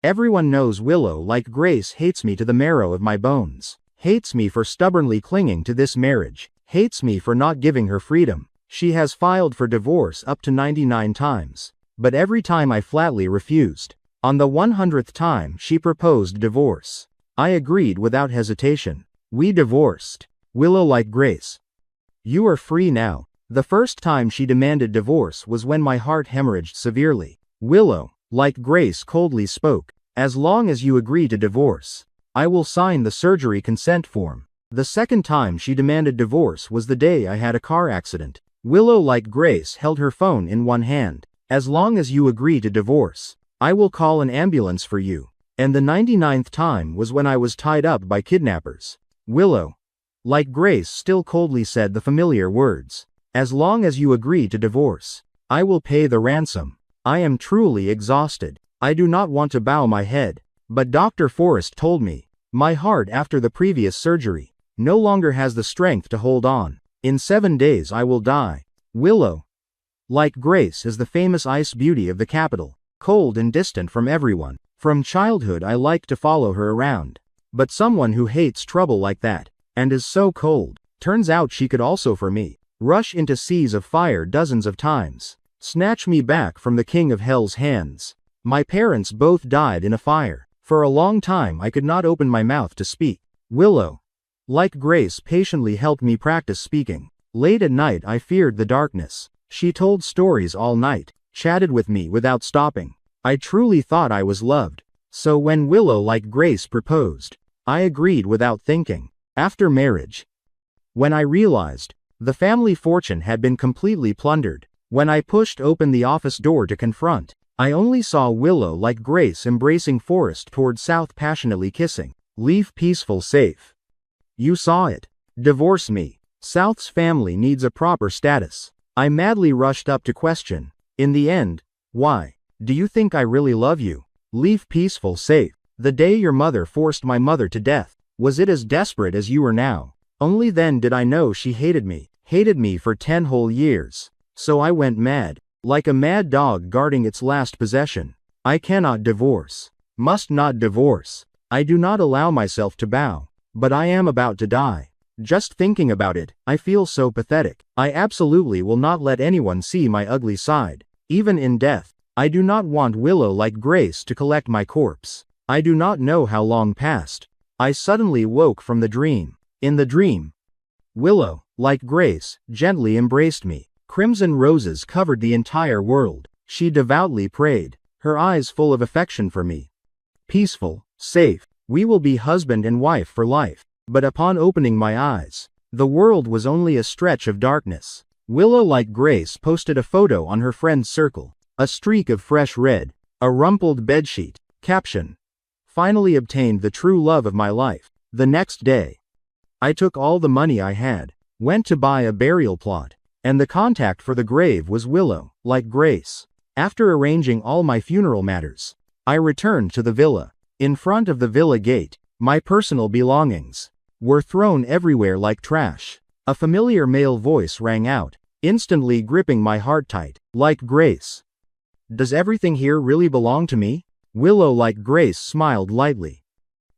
Everyone knows Willow like Grace hates me to the marrow of my bones. Hates me for stubbornly clinging to this marriage. Hates me for not giving her freedom. She has filed for divorce up to 99 times. But every time I flatly refused. On the 100th time she proposed divorce. I agreed without hesitation. We divorced. Willow like Grace. You are free now. The first time she demanded divorce was when my heart hemorrhaged severely. Willow, like Grace, coldly spoke. As long as you agree to divorce, I will sign the surgery consent form. The second time she demanded divorce was the day I had a car accident. Willow like Grace held her phone in one hand. As long as you agree to divorce, I will call an ambulance for you. And the 99th time was when I was tied up by kidnappers. Willow, like Grace, still coldly said the familiar words. As long as you agree to divorce, I will pay the ransom. I am truly exhausted. I do not want to bow my head. But Dr. Forrest told me, my heart after the previous surgery no longer has the strength to hold on. In 7 days I will die. Willow, like Grace, is the famous ice beauty of the capital, cold and distant from everyone. From childhood I liked to follow her around. But someone who hates trouble like that, and is so cold, turns out she could also for me. Rush into seas of fire dozens of times. Snatch me back from the king of hell's hands. My parents both died in a fire. For a long time I could not open my mouth to speak. Willow, like Grace, patiently helped me practice speaking. Late at night I feared the darkness. She told stories all night, chatted with me without stopping. I truly thought I was loved. So when Willow like Grace proposed, I agreed without thinking. After marriage, when I realized the family fortune had been completely plundered, when I pushed open the office door to confront, I only saw Willow like Grace embracing Forrest toward South, passionately kissing. Leave peaceful, safe. You saw it. Divorce me. South's family needs a proper status. I madly rushed up to question. In the end, why? Do you think I really love you? Leave peaceful, safe. The day your mother forced my mother to death, was it as desperate as you are now? Only then did I know she hated me for 10 whole years. So I went mad, like a mad dog guarding its last possession. I cannot divorce. Must not divorce. I do not allow myself to bow. But I am about to die. Just thinking about it, I feel so pathetic. I absolutely will not let anyone see my ugly side. Even in death, I do not want Willow like Grace to collect my corpse. I do not know how long passed. I suddenly woke from the dream. In the dream, Willow, like Grace, gently embraced me. Crimson roses covered the entire world. She devoutly prayed, her eyes full of affection for me. Peaceful, safe, we will be husband and wife for life. But upon opening my eyes, the world was only a stretch of darkness. Willow like Grace posted a photo on her friend's circle. A streak of fresh red, a rumpled bedsheet. Caption: finally obtained the true love of my life. The next day, I took all the money I had, went to buy a burial plot, and the contact for the grave was Willow like Grace. After arranging all my funeral matters, I returned to the villa. In front of the villa gate, my personal belongings were thrown everywhere like trash. A familiar male voice rang out, instantly gripping my heart tight. Like Grace. Does everything here really belong to me? Willow like Grace smiled lightly.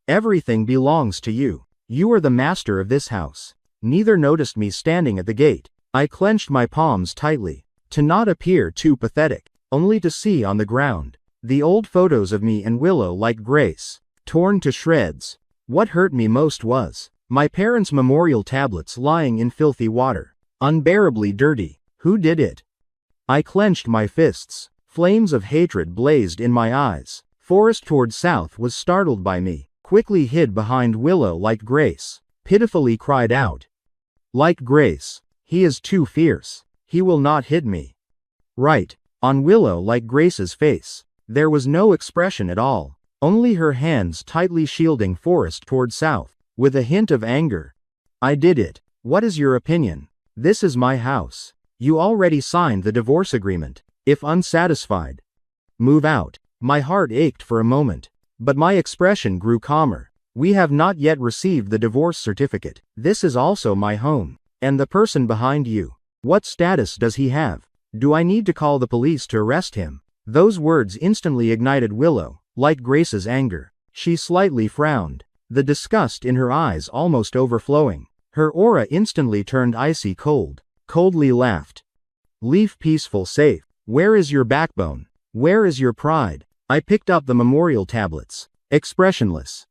Everything belongs to you. You are the master of this house. Neither noticed me standing at the gate. I clenched my palms tightly, to not appear too pathetic, only to see on the ground the old photos of me and Willow like Grace, torn to shreds. What hurt me most was my parents' memorial tablets lying in filthy water, unbearably dirty. Who did it? I clenched my fists. Flames of hatred blazed in my eyes. Forrest toward South was startled by me, quickly hid behind Willow like Grace, pitifully cried out. Like Grace, he is too fierce. He will not hit me. Right. On Willow like Grace's face, there was no expression at all, only her hands tightly shielding Forrest toward South, with a hint of anger. I did it. What is your opinion? This is my house. You already signed the divorce agreement. If unsatisfied, move out. My heart ached for a moment, but my expression grew calmer. We have not yet received the divorce certificate. This is also my home. And the person behind you, what status does he have? Do I need to call the police to arrest him? Those words instantly ignited Willow like Grace's anger. She slightly frowned, the disgust in her eyes almost overflowing. Her aura instantly turned icy cold, coldly laughed. Leave peaceful safe. Where is your backbone? Where is your pride? I picked up the memorial tablets, expressionless,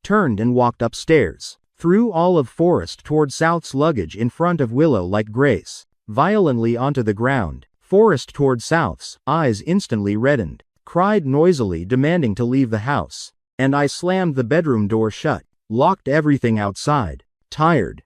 turned and walked upstairs, threw all of Forest toward South's luggage in front of Willow like Grace, violently onto the ground. Forest toward South's eyes instantly reddened, cried noisily demanding to leave the house, and I slammed the bedroom door shut, locked everything outside. Tired.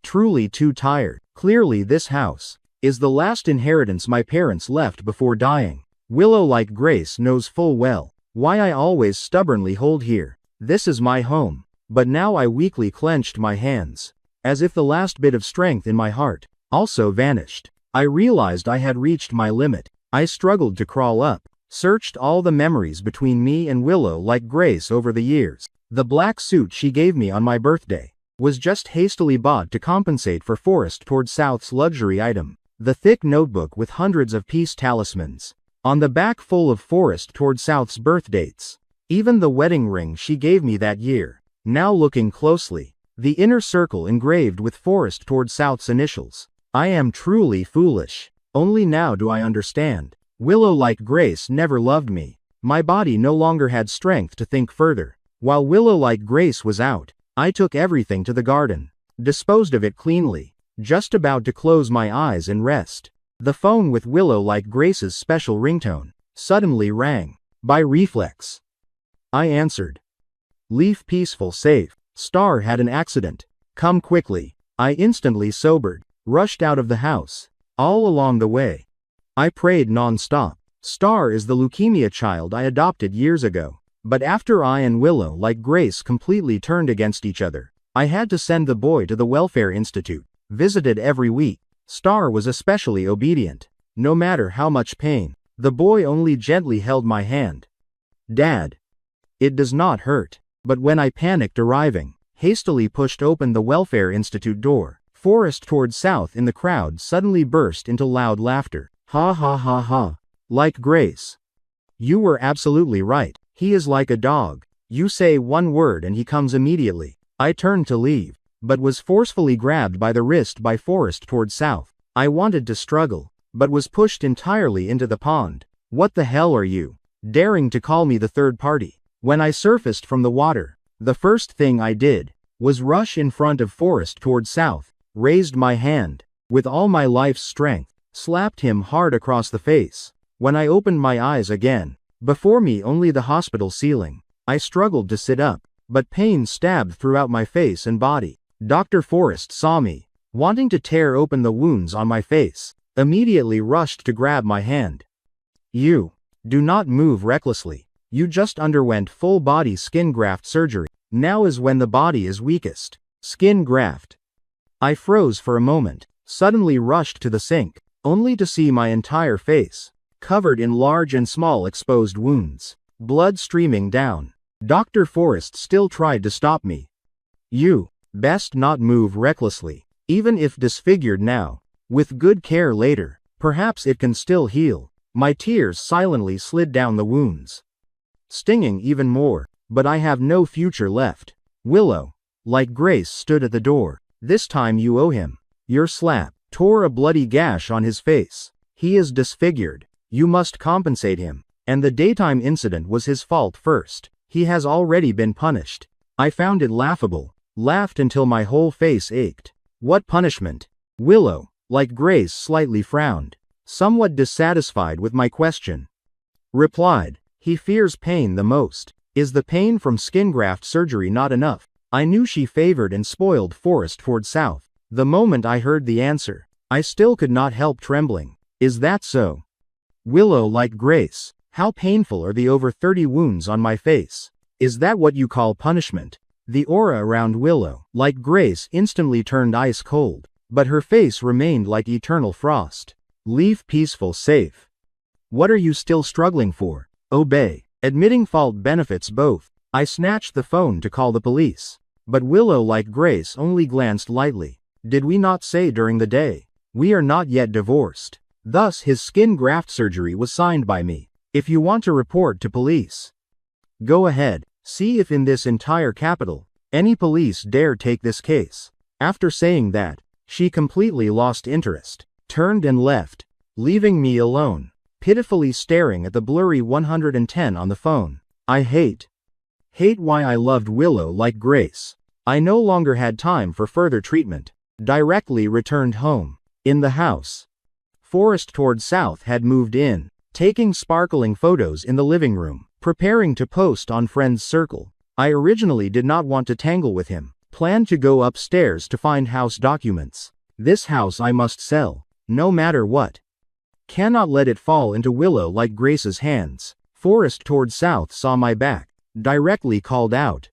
Truly too tired. Clearly this house is the last inheritance my parents left before dying. Willow like Grace knows full well why I always stubbornly hold here. This is my home. But now I weakly clenched my hands, as if the last bit of strength in my heart also vanished. I realized I had reached my limit. I struggled to crawl up, searched all the memories between me and Willow like Grace over the years. The black suit she gave me on my birthday was just hastily bought to compensate for Forest toward South's luxury item. The thick notebook with hundreds of peace talismans on the back full of Forest toward South's birth dates. Even the wedding ring she gave me that year. Now looking closely, the inner circle engraved with Forest toward South's initials. I am truly foolish. Only now do I understand. Willow like Grace never loved me. My body no longer had strength to think further. While Willow like Grace was out, I took everything to the garden, disposed of it cleanly, just about to close my eyes and rest. The phone with Willow like Grace's special ringtone suddenly rang. By reflex, I answered. Leave peaceful safe. Star had an accident. Come quickly. I instantly sobered, rushed out of the house. All along the way, I prayed non-stop. Star is the leukemia child I adopted years ago. But after I and Willow like Grace completely turned against each other, I had to send the boy to the Welfare Institute, visited every week. Star was especially obedient. No matter how much pain, the boy only gently held my hand. Dad, it does not hurt. But when I panicked arriving, hastily pushed open the Welfare Institute door, Forest toward South in the crowd suddenly burst into loud laughter. Ha ha ha ha. Like Grace. You were absolutely right. He is like a dog. You say one word and he comes immediately. I turned to leave, but was forcefully grabbed by the wrist by Forest toward South. I wanted to struggle, but was pushed entirely into the pond. What the hell are you? Daring to call me the third party. When I surfaced from the water, the first thing I did was rush in front of Forest toward South, raised my hand, with all my life's strength, slapped him hard across the face. When I opened my eyes again, before me only the hospital ceiling. I struggled to sit up, but pain stabbed throughout my face and body. Dr. Forest saw me, wanting to tear open the wounds on my face, immediately rushed to grab my hand. You do not move recklessly. You just underwent full-body skin graft surgery. Now is when the body is weakest. Skin graft. I froze for a moment, suddenly rushed to the sink, only to see my entire face covered in large and small exposed wounds, blood streaming down. Dr. Forest still tried to stop me. You best not move recklessly, even if disfigured now. With good care later, perhaps it can still heal. My tears silently slid down the wounds, stinging even more, but I have no future left. Willow, like Grace, stood at the door. This time you owe him. Your slap tore a bloody gash on his face. He is disfigured. You must compensate him. And the daytime incident was his fault first. He has already been punished. I found it laughable, laughed until my whole face ached. What punishment? Willow, like Grace, slightly frowned, somewhat dissatisfied with my question. Replied, he fears pain the most. Is the pain from skin graft surgery not enough? I knew she favored and spoiled Forest toward South. The moment I heard the answer, I still could not help trembling. Is that so? Willow, like Grace, how painful are the over 30 wounds on my face? Is that what you call punishment? The aura around Willow, like Grace, instantly turned ice cold, but her face remained like eternal frost. Leave peaceful safe. What are you still struggling for? Obey. Admitting fault benefits both. I snatched the phone to call the police, but Willow, like Grace, only glanced lightly. Did we not say during the day, we are not yet divorced? Thus his skin graft surgery was signed by me. If you want to report to police, Go ahead, see if in this entire capital, any police dare take this case. After saying that, she completely lost interest, turned and left, leaving me alone, pitifully staring at the blurry 110 on the phone. I hate why I loved Willow like Grace. I no longer had time for further treatment. Directly returned home. In the house, Forrest toward South had moved in, taking sparkling photos in the living room, preparing to post on Friends Circle. I originally did not want to tangle with him, planned to go upstairs to find house documents. This house I must sell, no matter what. Cannot let it fall into Willow like Grace's hands. Forrest toward South saw my back, directly called out.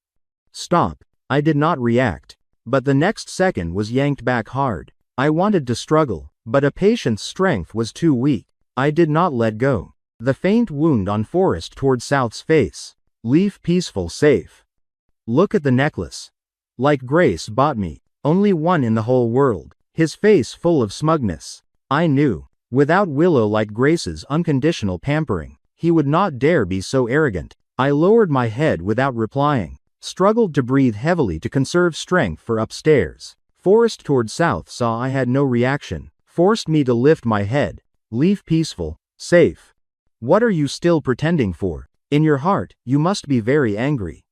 Stop. I did not react, but the next second was yanked back hard. I wanted to struggle, but a patient's strength was too weak. I did not let go. The faint wound on Forrest toward South's face. Leave peaceful safe. Look at the necklace. Like Grace bought me, only one in the whole world. His face full of smugness. I knew, without Willow like Grace's unconditional pampering, he would not dare be so arrogant. I lowered my head without replying, struggled to breathe heavily to conserve strength for upstairs. Forrest toward South saw I had no reaction, forced me to lift my head. Leave peaceful, safe. What are you still pretending for? In your heart, you must be very angry.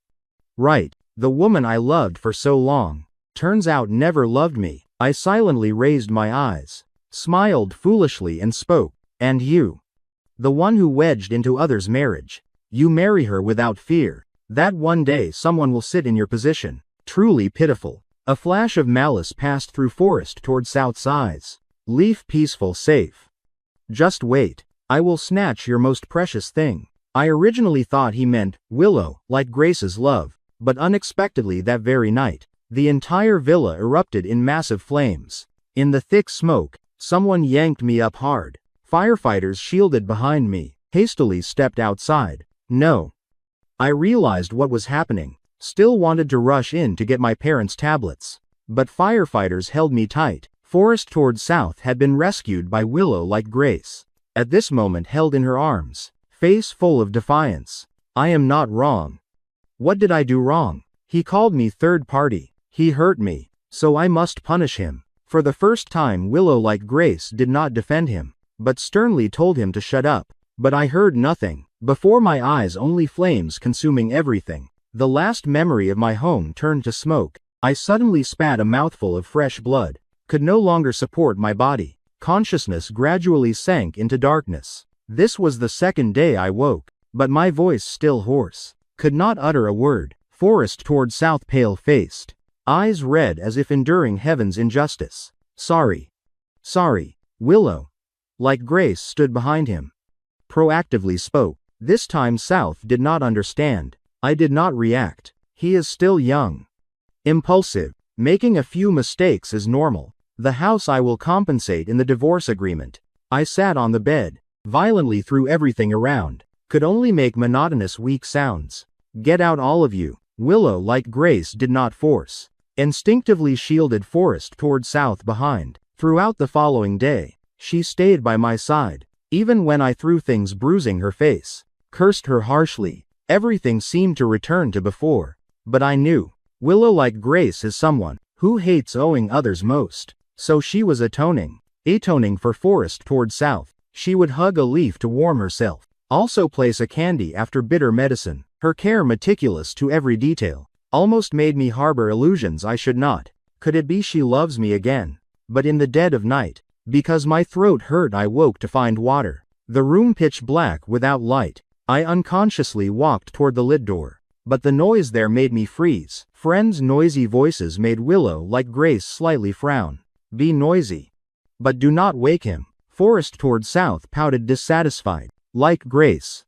Right, the woman I loved for so long, turns out never loved me. I silently raised my eyes, smiled foolishly and spoke. And you? The one who wedged into others' marriage. You marry her without fear that one day someone will sit in your position. Truly pitiful. A flash of malice passed through Forrest toward South's eyes. Leave peaceful safe. Just wait. I will snatch your most precious thing. I originally thought he meant Willow, like Grace's love, but unexpectedly that very night, the entire villa erupted in massive flames. In the thick smoke, someone yanked me up hard. Firefighters shielded behind me, hastily stepped outside. No. I realized what was happening, still wanted to rush in to get my parents' tablets. But firefighters held me tight. Forrest toward South had been rescued by Willow like Grace. At this moment held in her arms, face full of defiance. I am not wrong. What did I do wrong? He called me third party. He hurt me, so I must punish him. For the first time Willow like Grace did not defend him, but sternly told him to shut up. But I heard nothing. Before my eyes only flames consuming everything. The last memory of my home turned to smoke. I suddenly spat a mouthful of fresh blood. Could no longer support my body. Consciousness gradually sank into darkness. This was the second day I woke, but my voice still hoarse. Could not utter a word. Forrest toward South pale-faced, eyes red as if enduring heaven's injustice. Sorry. Sorry, Willow. Like Grace stood behind him. Proactively spoke. This time South did not understand. I did not react. He is still young. Impulsive. Making a few mistakes is normal. The house I will compensate in the divorce agreement. I sat on the bed, violently threw everything around. Could only make monotonous weak sounds. Get out all of you. Willow like Grace did not force. Instinctively shielded Forrest toward South behind. Throughout the following day, she stayed by my side. Even when I threw things bruising her face, cursed her harshly, everything seemed to return to before. But I knew, Willow like Grace is someone who hates owing others most. So she was atoning for Forrest toward South. She would hug a leaf to warm herself, also place a candy after bitter medicine. Her care meticulous to every detail, almost made me harbor illusions I should not. Could it be she loves me again? But in the dead of night, because my throat hurt, I woke to find water. The room pitch black without light. I unconsciously walked toward the lit door, but the noise there made me freeze. Friends' noisy voices made Willow like Grace slightly frown. Be noisy, but do not wake him. Forrest toward South pouted dissatisfied. Like Grace.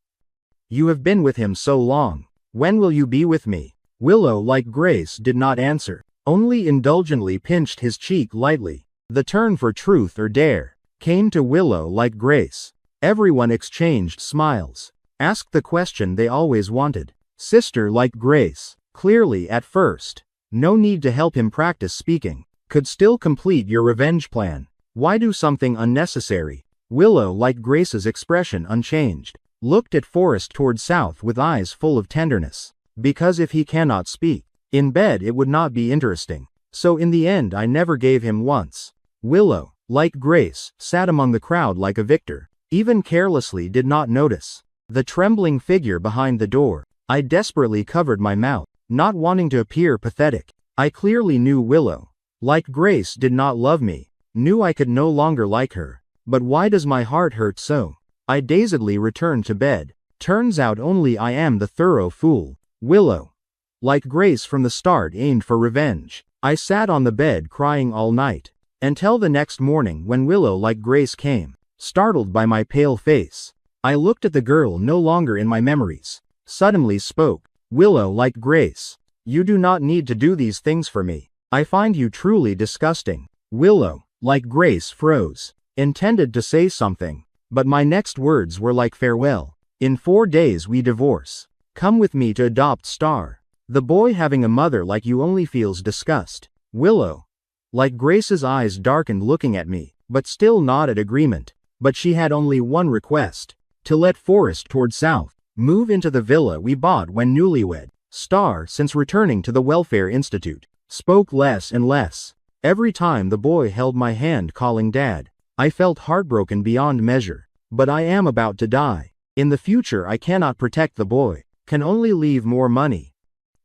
You have been with him so long. When will you be with me? Willow like Grace did not answer, only indulgently pinched his cheek lightly. The turn for truth or dare came to Willow like Grace. Everyone exchanged smiles, asked the question they always wanted. Sister like Grace, clearly at first, no need to help him practice speaking. Could still complete your revenge plan. Why do something unnecessary? Willow like Grace's expression unchanged. looked at forest toward south with eyes full of tenderness. Because if he cannot speak in bed, it would not be interesting. So in the end I never gave him once. Willow, like Grace, sat among the crowd like a victor, even carelessly did not notice the trembling figure behind the door. I desperately covered my mouth, not wanting to appear pathetic. I clearly knew Willow, like Grace, did not love me, knew I could no longer like her. But why does my heart hurt so? I dazedly returned to bed. Turns out only I am the thorough fool. Willow, like Grace from the start, aimed for revenge. I sat on the bed crying all night, until the next morning when Willow, like Grace, came, startled by my pale face. I looked at the girl no longer in my memories, suddenly spoke. Willow, like Grace, you do not need to do these things for me. I find you truly disgusting. Willow, like Grace, froze, intended to say something, but my next words were like farewell. In 4 days we divorce. Come with me to adopt Star. The boy having a mother like you only feels disgust. Willow, like Grace's eyes darkened looking at me, but still nodded agreement. But she had only one request: to let Forest toward south move into the villa we bought when newlywed. Star, since returning to the Welfare Institute, spoke less and less. Every time the boy held my hand calling Dad, I felt heartbroken beyond measure. But I am about to die. In the future I cannot protect the boy, can only leave more money,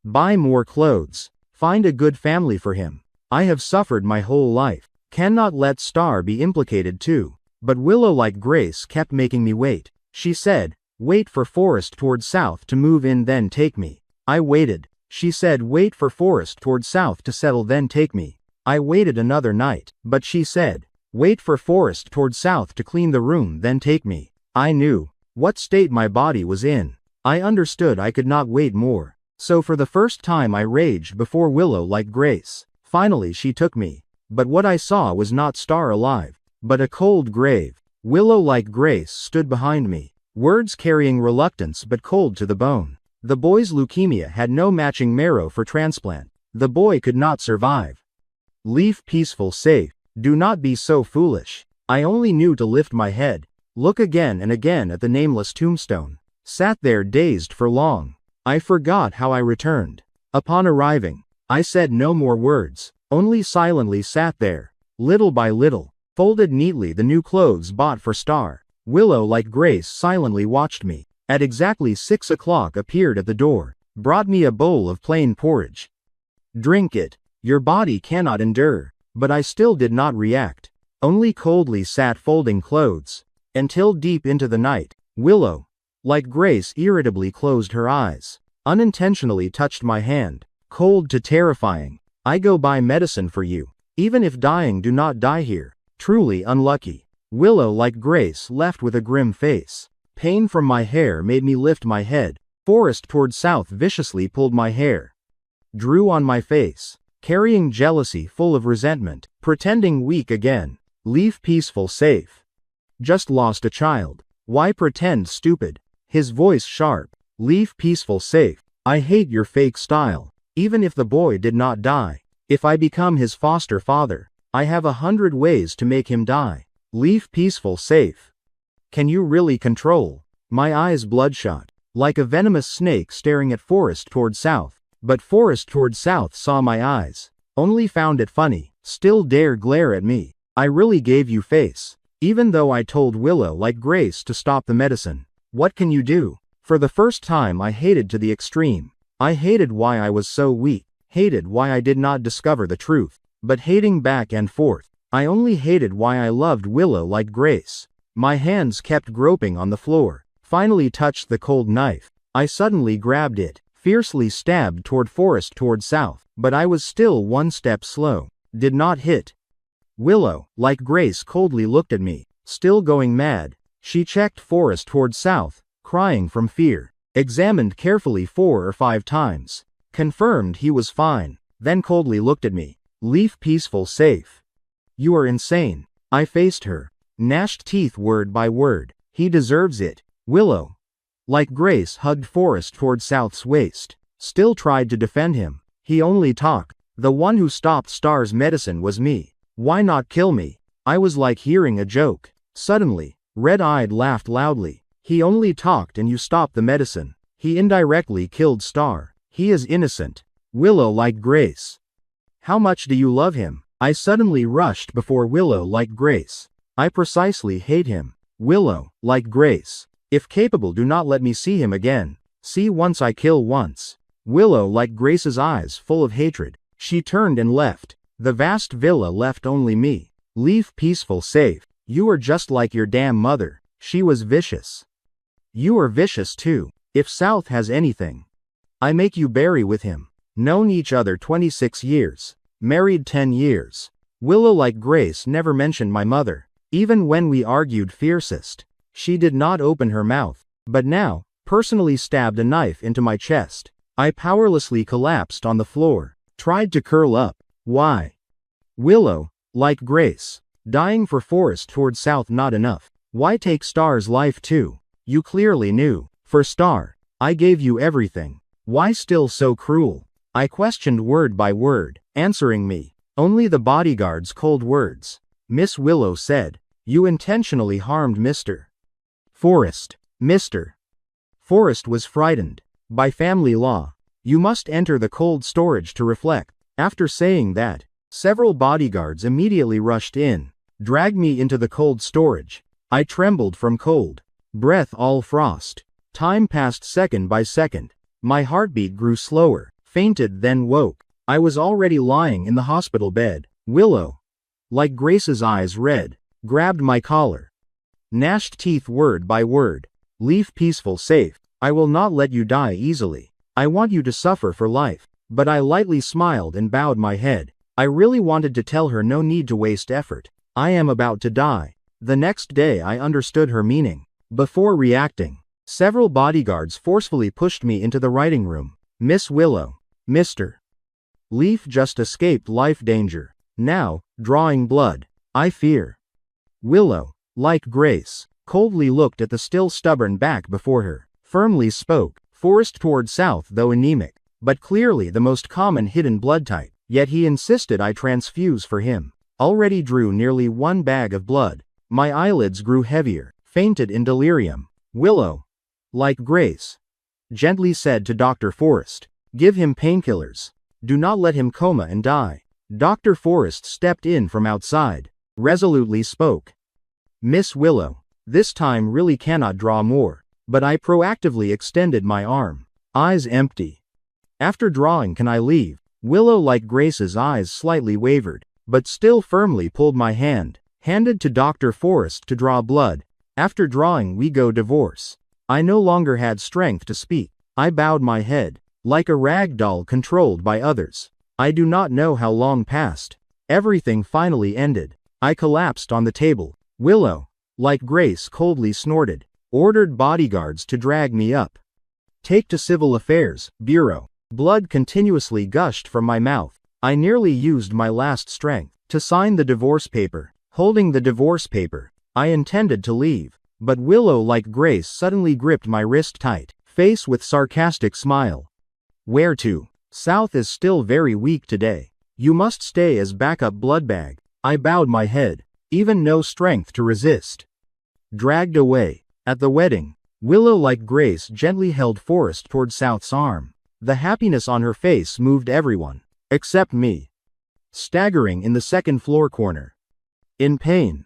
buy more clothes, find a good family for him. I have suffered my whole life, cannot let Star be implicated too. But Willow, like Grace, kept making me wait. She said, wait for Forest toward south to move in then take me. I waited. She said, wait for Forest toward south to settle then take me. I waited another night, but she said, wait for Forest toward south to clean the room then take me. I knew what state my body was in. I understood I could not wait more. So for the first time I raged before Willow, like Grace. Finally she took me. But what I saw was not Star alive, but a cold grave. Willow, like Grace, stood behind me, words carrying reluctance but cold to the bone. The boy's leukemia had no matching marrow for transplant. The boy could not survive. Leave peaceful, safe. Do not be so foolish. I only knew to lift my head, look again and again at the nameless tombstone. Sat there dazed for long. I forgot how I returned. Upon arriving, I said no more words, only silently sat there. Little by little, folded neatly the new clothes bought for Star. Willow, like Grace, silently watched me. At exactly 6 o'clock appeared at the door, brought me a bowl of plain porridge. Drink it. Your body cannot endure. But I still did not react, only coldly sat folding clothes, until deep into the night. Willow, like Grace, irritably closed her eyes, unintentionally touched my hand, cold to terrifying. I go buy medicine for you. Even if dying, do not die here. Truly unlucky. Willow, like Grace, left with a grim face. Pain from my hair made me lift my head. Forest toward south viciously pulled my hair, drew on my face, carrying jealousy full of resentment, pretending weak again. Leave peaceful, safe. Just lost a child. Why pretend stupid? His voice sharp. Leave peaceful, safe. I hate your fake style. Even if the boy did not die, if I become his foster father, I have 100 ways to make him die. Leave peaceful, safe. Can you really control? My eyes bloodshot, like a venomous snake staring at Forest toward south. But Forest toward south saw my eyes, only found it funny, still dare glare at me. I really gave you face, even though I told Willow, like Grace, to stop the medicine. What can you do? For the first time I hated to the extreme. I hated why I was so weak, hated why I did not discover the truth. But hating back and forth, I only hated why I loved Willow, like Grace. My hands kept groping on the floor, finally touched the cold knife. I suddenly grabbed it, fiercely stabbed toward Forest toward south, but I was still one step slow, did not hit. Willow, like Grace, coldly looked at me, still going mad. She checked Forest toward south, crying from fear, examined carefully 4 or 5 times, confirmed he was fine, then coldly looked at me. Leave peaceful, safe. You are insane. I faced her, gnashed teeth word by word. He deserves it. Willow, like Grace, hugged Forest toward south's waist, still tried to defend him. He only talked. The one who stopped Star's medicine was me. Why not kill me? I was like hearing a joke. Suddenly, Red-Eyed laughed loudly. He only talked and you stopped the medicine. He indirectly killed Star. He is innocent. Willow like Grace. How much do you love him? I suddenly rushed before Willow like Grace. I precisely hate him. Willow, like Grace. If capable, do not let me see him again. See once I kill once. Willow like Grace's eyes full of hatred. She turned and left. The vast villa left only me. Leave peaceful safe. You are just like your damn mother. She was vicious. You are vicious too. If South has anything, I make you bury with him. Known each other 26 years. Married 10 years. Willow like Grace never mentioned my mother. Even when we argued fiercest, she did not open her mouth. But now, personally stabbed a knife into my chest. I powerlessly collapsed on the floor. Tried to curl up. Why? Willow, like Grace. Dying for Forrest toward South not enough. Why take Star's life too? You clearly knew. For Star, I gave you everything. Why still so cruel? I questioned word by word, answering me. Only the bodyguard's cold words. Miss Willow said, you intentionally harmed Mr. Forrest. Mr. Forrest was frightened. By family law, you must enter the cold storage to reflect. After saying that, several bodyguards immediately rushed in, dragged me into the cold storage. I trembled from cold. Breath all frost. Time passed second by second. My heartbeat grew slower, fainted then woke. I was already lying in the hospital bed. Willow, like Grace's eyes red, grabbed my collar. Gnashed teeth word by word. Leave peaceful safe. I will not let you die easily. I want you to suffer for life. But I lightly smiled and bowed my head. I really wanted to tell her no need to waste effort. I am about to die. The next day I understood her meaning. Before reacting, several bodyguards forcefully pushed me into the writing room. Miss Willow, Mr. Leaf just escaped life danger. Now, drawing blood. I fear. Willow, like Grace, coldly looked at the still stubborn back before her. Firmly spoke. Forrest toward South though anemic, but clearly the most common hidden blood type. Yet he insisted I transfuse for him. Already drew nearly 1 bag of blood. My eyelids grew heavier. Fainted in delirium. Willow, like Grace, gently said to Dr. Forrest, give him painkillers. Do not let him coma and die. Dr. Forrest stepped in from outside, resolutely spoke. Miss Willow, this time really cannot draw more, but I proactively extended my arm. Eyes empty. After drawing, can I leave? Willow like Grace's eyes slightly wavered, but still firmly pulled my hand, handed to Dr. Forrest to draw blood. After drawing we go divorce. I no longer had strength to speak. I bowed my head, like a rag doll controlled by others. I do not know how long passed. Everything finally ended. I collapsed on the table. Willow, like Grace coldly snorted, ordered bodyguards to drag me up. Take to Civil Affairs Bureau. Blood continuously gushed from my mouth. I nearly used my last strength to sign the divorce paper. Holding the divorce paper, I intended to leave, but Willow like Grace suddenly gripped my wrist tight, face with sarcastic smile. Where to? South is still very weak today. You must stay as backup blood bag. I bowed my head, even no strength to resist. Dragged away. At the wedding, Willow like Grace gently held Forrest toward South's arm. The happiness on her face moved everyone, except me. Staggering in the second floor corner. In pain.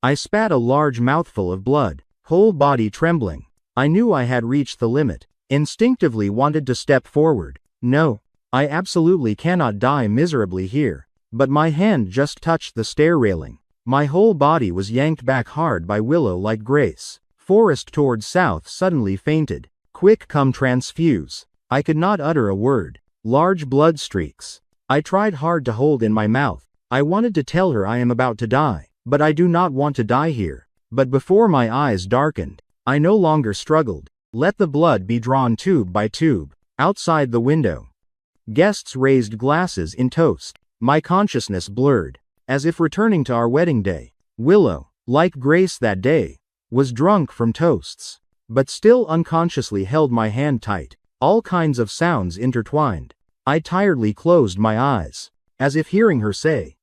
I spat a large mouthful of blood, whole body trembling. I knew I had reached the limit. Instinctively wanted to step forward. No, I absolutely cannot die miserably here. But my hand just touched the stair railing. My whole body was yanked back hard by Willow like Grace. Forrest toward South suddenly fainted. Quick, come transfuse. I could not utter a word. Large blood streaks. I tried hard to hold in my mouth. I wanted to tell her I am about to die, but I do not want to die here. But before my eyes darkened, I no longer struggled. Let the blood be drawn tube by tube. Outside the window, guests raised glasses in toast. My consciousness blurred, as if returning to our wedding day. Willow, like Grace that day, was drunk from toasts, but still unconsciously held my hand tight. All kinds of sounds intertwined. I tiredly closed my eyes, as if hearing her say,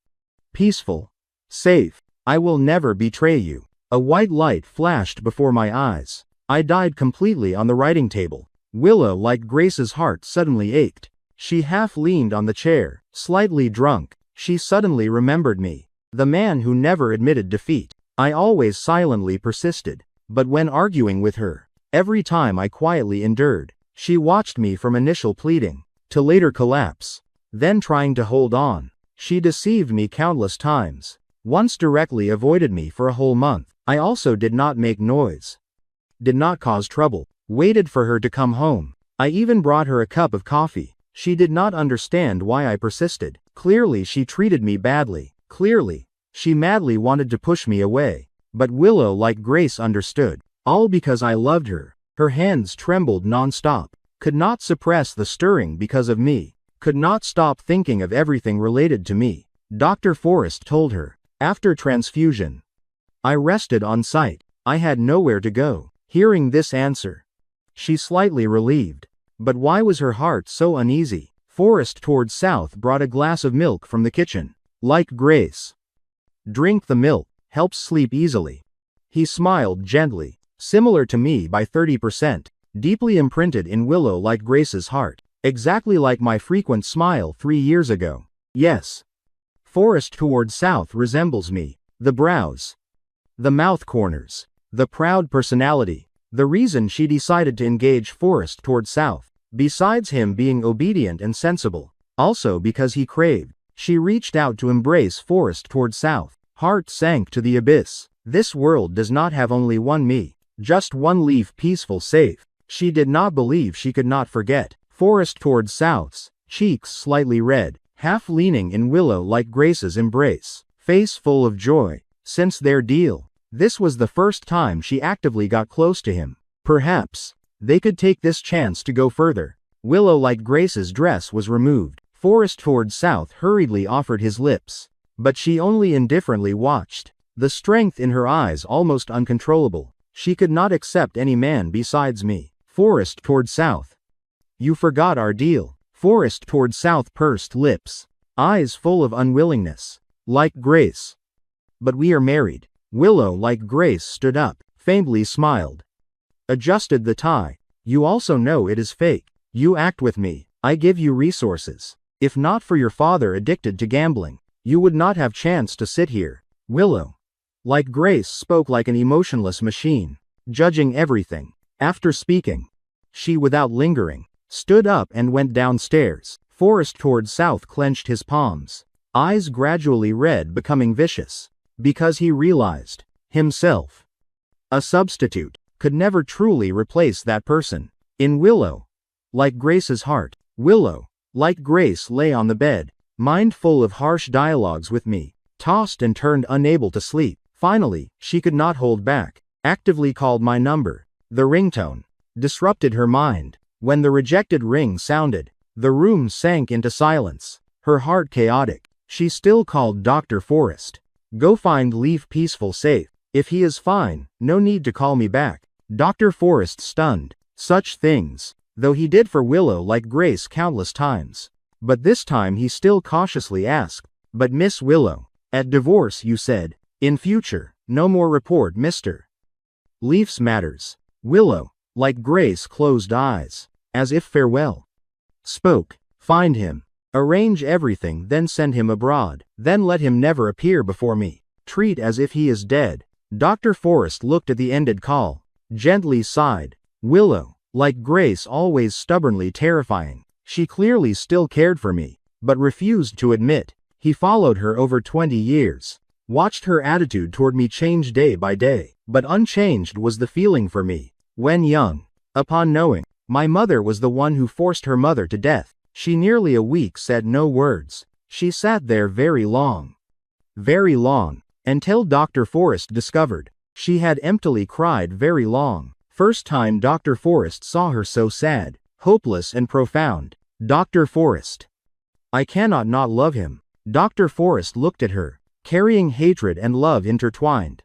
peaceful, safe, I will never betray you. A white light flashed before my eyes. I died completely on the writing table. Willow, like Grace's heart, suddenly ached. She half leaned on the chair, slightly drunk. She suddenly remembered me. The man who never admitted defeat. I always silently persisted. But when arguing with her, every time I quietly endured. She watched me from initial pleading, to later collapse, then trying to hold on. She deceived me countless times. Once directly avoided me for a whole month. I also did not make noise. Did not cause trouble. Waited for her to come home. I even brought her a cup of coffee. She did not understand why I persisted. Clearly she treated me badly. Clearly, she madly wanted to push me away. But Willow, like Grace, understood. All because I loved her. Her hands trembled non-stop. Could not suppress the stirring because of me. Could not stop thinking of everything related to me. Dr. Forrest told her. After transfusion, I rested on site. I had nowhere to go. Hearing this answer, she slightly relieved. But why was her heart so uneasy? Forrest toward south brought a glass of milk from the kitchen. Like Grace. Drink the milk, helps sleep easily. He smiled gently. Similar to me by 30%. Deeply imprinted in Willow, like Grace's heart. Exactly like my frequent smile 3 years ago. Yes. Forrest toward south resembles me. The brows. The mouth corners. The proud personality. The reason she decided to engage Forrest toward south, besides him being obedient and sensible, also because he craved, she reached out to embrace Forrest toward south. Heart sank to the abyss. This world does not have only one me, just one leaf, peaceful, safe. She did not believe she could not forget. Forrest toward south's, cheeks slightly red, half leaning in Willow, like Grace's embrace, face full of joy. Since their deal, this was the first time she actively got close to him. Perhaps they could take this chance to go further. Willow, like Grace's dress was removed. Forrest toward south hurriedly offered his lips, but she only indifferently watched. The strength in her eyes almost uncontrollable. She could not accept any man besides me. Forrest toward south. You forgot our deal. Forrest toward south pursed lips, eyes full of unwillingness. Like Grace. But we are married. Willow, like Grace, stood up, faintly smiled. Adjusted the tie. You also know it is fake. You act with me. I give you resources. If not for your father addicted to gambling, you would not have chance to sit here. Willow, like Grace, spoke like an emotionless machine, judging everything. After speaking, she, without lingering, stood up and went downstairs. Forrest toward south clenched his palms, eyes gradually red, becoming vicious, because he realized, himself, a substitute, could never truly replace that person. In Willow, like Grace's heart, Willow, like Grace, lay on the bed, mind full of harsh dialogues with me, tossed and turned, unable to sleep. Finally, she could not hold back, actively called my number. The ringtone disrupted her mind. When the rejected ring sounded, the room sank into silence, her heart chaotic. She still called Dr. Forrest. Go find Leaf peaceful, safe. If he is fine, no need to call me back. Dr. Forrest stunned. Such things, though he did for Willow, like Grace, countless times. But this time he still cautiously asked, but Miss Willow, at divorce you said, in future, no more report Mr. Leaf's matters. Willow, like Grace, closed eyes, as if farewell. Spoke, find him, arrange everything, then send him abroad, then let him never appear before me, treat as if he is dead. Dr. Forrest looked at the ended call, gently sighed. Willow, like Grace, always stubbornly terrifying. She clearly still cared for me, but refused to admit. He followed her over 20 years, watched her attitude toward me change day by day, but unchanged was the feeling for me. When young, upon knowing, my mother was the one who forced her mother to death, she nearly a week said no words. She sat there very long, until Dr. Forrest discovered. She had emptily cried very long. First time Dr. Forrest saw her so sad, hopeless and profound. Dr. Forrest. I cannot not love him. Dr. Forrest looked at her, carrying hatred and love intertwined.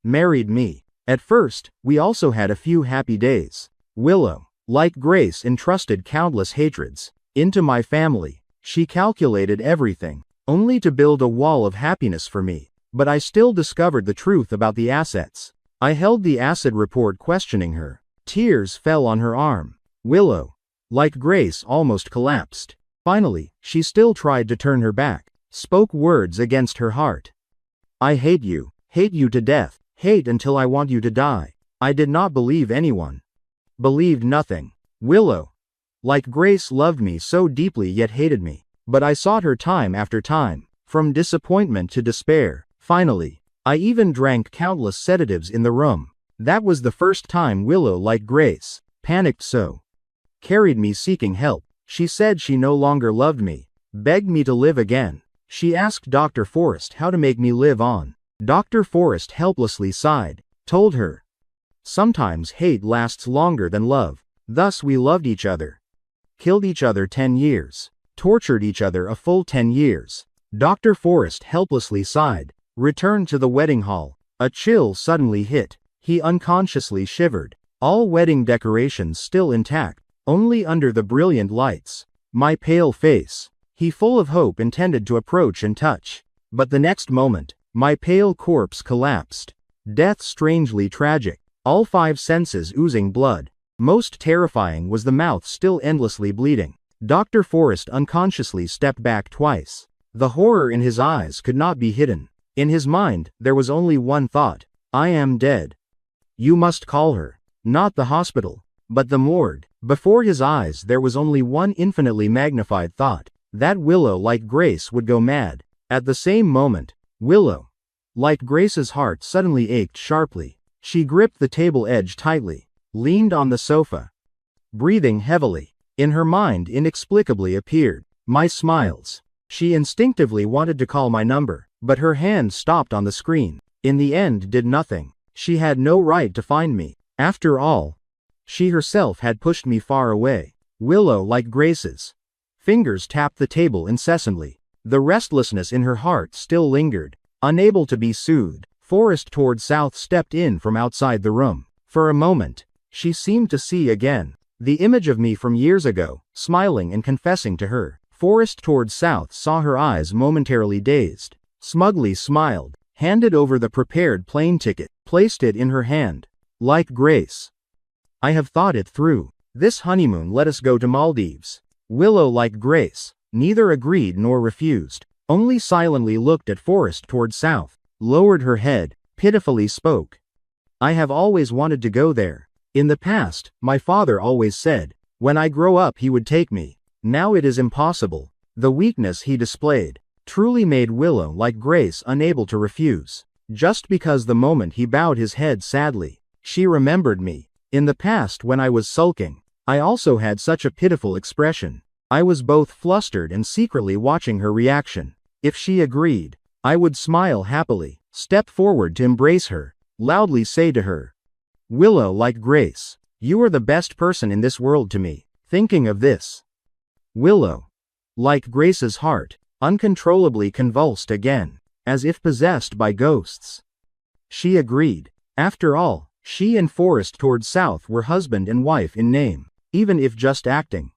Married me. At first, we also had a few happy days. Willow, like Grace, entrusted countless hatreds into my family. She calculated everything, only to build a wall of happiness for me. But I still discovered the truth about the assets. I held the acid report questioning her. Tears fell on her arm. Willow, like Grace, almost collapsed. Finally, she still tried to turn her back, spoke words against her heart. I hate you to death, hate until I want you to die. I did not believe anyone. Believed nothing. Willow, like Grace, loved me so deeply yet hated me. But I sought her time after time, from disappointment to despair. Finally, I even drank countless sedatives in the room. That was the first time Willow, like Grace, panicked so. Carried me seeking help. She said she no longer loved me, begged me to live again. She asked Dr. Forrest how to make me live on. Dr. Forrest helplessly sighed, told her, sometimes hate lasts longer than love. Thus we loved each other. Killed each other 10 years. Tortured each other a full 10 years. Dr. Forrest helplessly sighed, returned to the wedding hall. A chill suddenly hit. He unconsciously shivered. All wedding decorations still intact, only under the brilliant lights. My pale face. He, full of hope, intended to approach and touch. But the next moment, my pale corpse collapsed. Death strangely tragic, all 5 senses oozing blood. Most terrifying was the mouth still endlessly bleeding. Dr. Forrest unconsciously stepped back twice. The horror in his eyes could not be hidden. In his mind, there was only one thought. I am dead. You must call her. Not the hospital, but the morgue. Before his eyes there was only one infinitely magnified thought. That Willow, like Grace, would go mad. At the same moment, Willow, like Grace's heart suddenly ached sharply. She gripped the table edge tightly, leaned on the sofa, breathing heavily. In her mind inexplicably appeared my smiles. She instinctively wanted to call my number, but her hand stopped on the screen. In the end did nothing. She had no right to find me. After all, she herself had pushed me far away. Willow, like Grace's fingers, tapped the table incessantly. The restlessness in her heart still lingered. Unable to be soothed, Forrest toward South stepped in from outside the room. For a moment, she seemed to see again the image of me from years ago, smiling and confessing to her. Forrest toward South saw her eyes momentarily dazed, smugly smiled, handed over the prepared plane ticket, placed it in her hand. Like Grace, I have thought it through. This honeymoon let us go to Maldives. Willow, like Grace, neither agreed nor refused, only silently looked at Forrest toward South, lowered her head, pitifully spoke. I have always wanted to go there. In the past, my father always said, when I grow up he would take me. Now it is impossible. The weakness he displayed truly made Willow, like Grace, unable to refuse. Just because the moment he bowed his head sadly, she remembered me. In the past when I was sulking, I also had such a pitiful expression. I was both flustered and secretly watching her reaction. If she agreed, I would smile happily, step forward to embrace her, loudly say to her, Willow, like Grace, you are the best person in this world to me. Thinking of this, Willow, like Grace's heart, uncontrollably convulsed again, as if possessed by ghosts. She agreed. After all, she and Forrest toward South were husband and wife in name, even if just acting.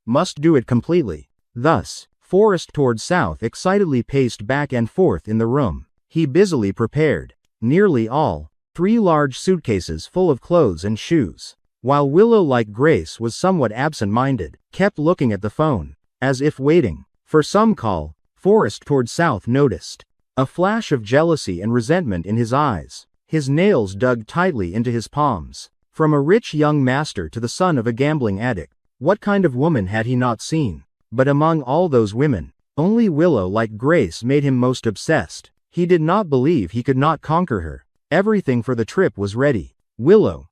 Must do it completely. Thus, Forrest toward South excitedly paced back and forth in the room. He busily prepared, nearly all, 3 large suitcases full of clothes and shoes, while Willow, like Grace, was somewhat absent-minded, kept looking at the phone, as if waiting for some call. Forrest toward South noticed a flash of jealousy and resentment in his eyes. His nails dug tightly into his palms. From a rich young master to the son of a gambling addict, what kind of woman had he not seen? But among all those women, only Willow, like Grace, made him most obsessed. He did not believe he could not conquer her. Everything for the trip was ready. Willow,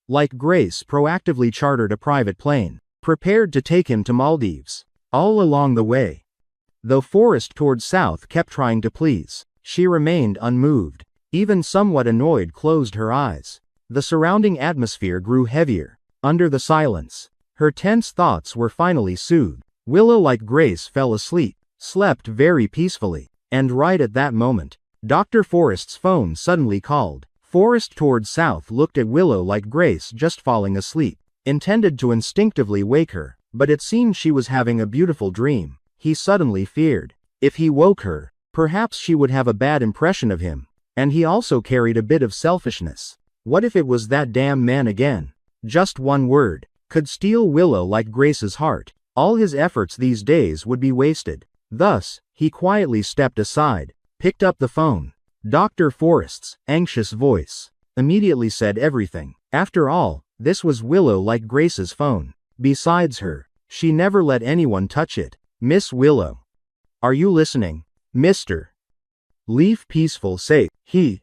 like Grace, proactively chartered a private plane, prepared to take him to Maldives. All along the way, though Forrest toward South kept trying to please, she remained unmoved. Even somewhat annoyed, closed her eyes. The surrounding atmosphere grew heavier. Under the silence, her tense thoughts were finally soothed. Willow, like Grace, fell asleep, slept very peacefully. And right at that moment, Dr. Forrest's phone suddenly called. Forrest toward South looked at Willow, like Grace, just falling asleep, intended to instinctively wake her, but it seemed she was having a beautiful dream. He suddenly feared, if he woke her, Perhaps she would have a bad impression of him. And he also carried a bit of selfishness. What if it was that damn man again? Just one word could steal Willow like Grace's heart. All his efforts these days would be wasted. Thus, he quietly stepped aside, picked up the phone. Dr. Forrest's anxious voice immediately said everything. After all, this was Willow like Grace's phone. Besides her, she never let anyone touch it. Miss Willow. Are you listening? Mr. Leaf peaceful safe. He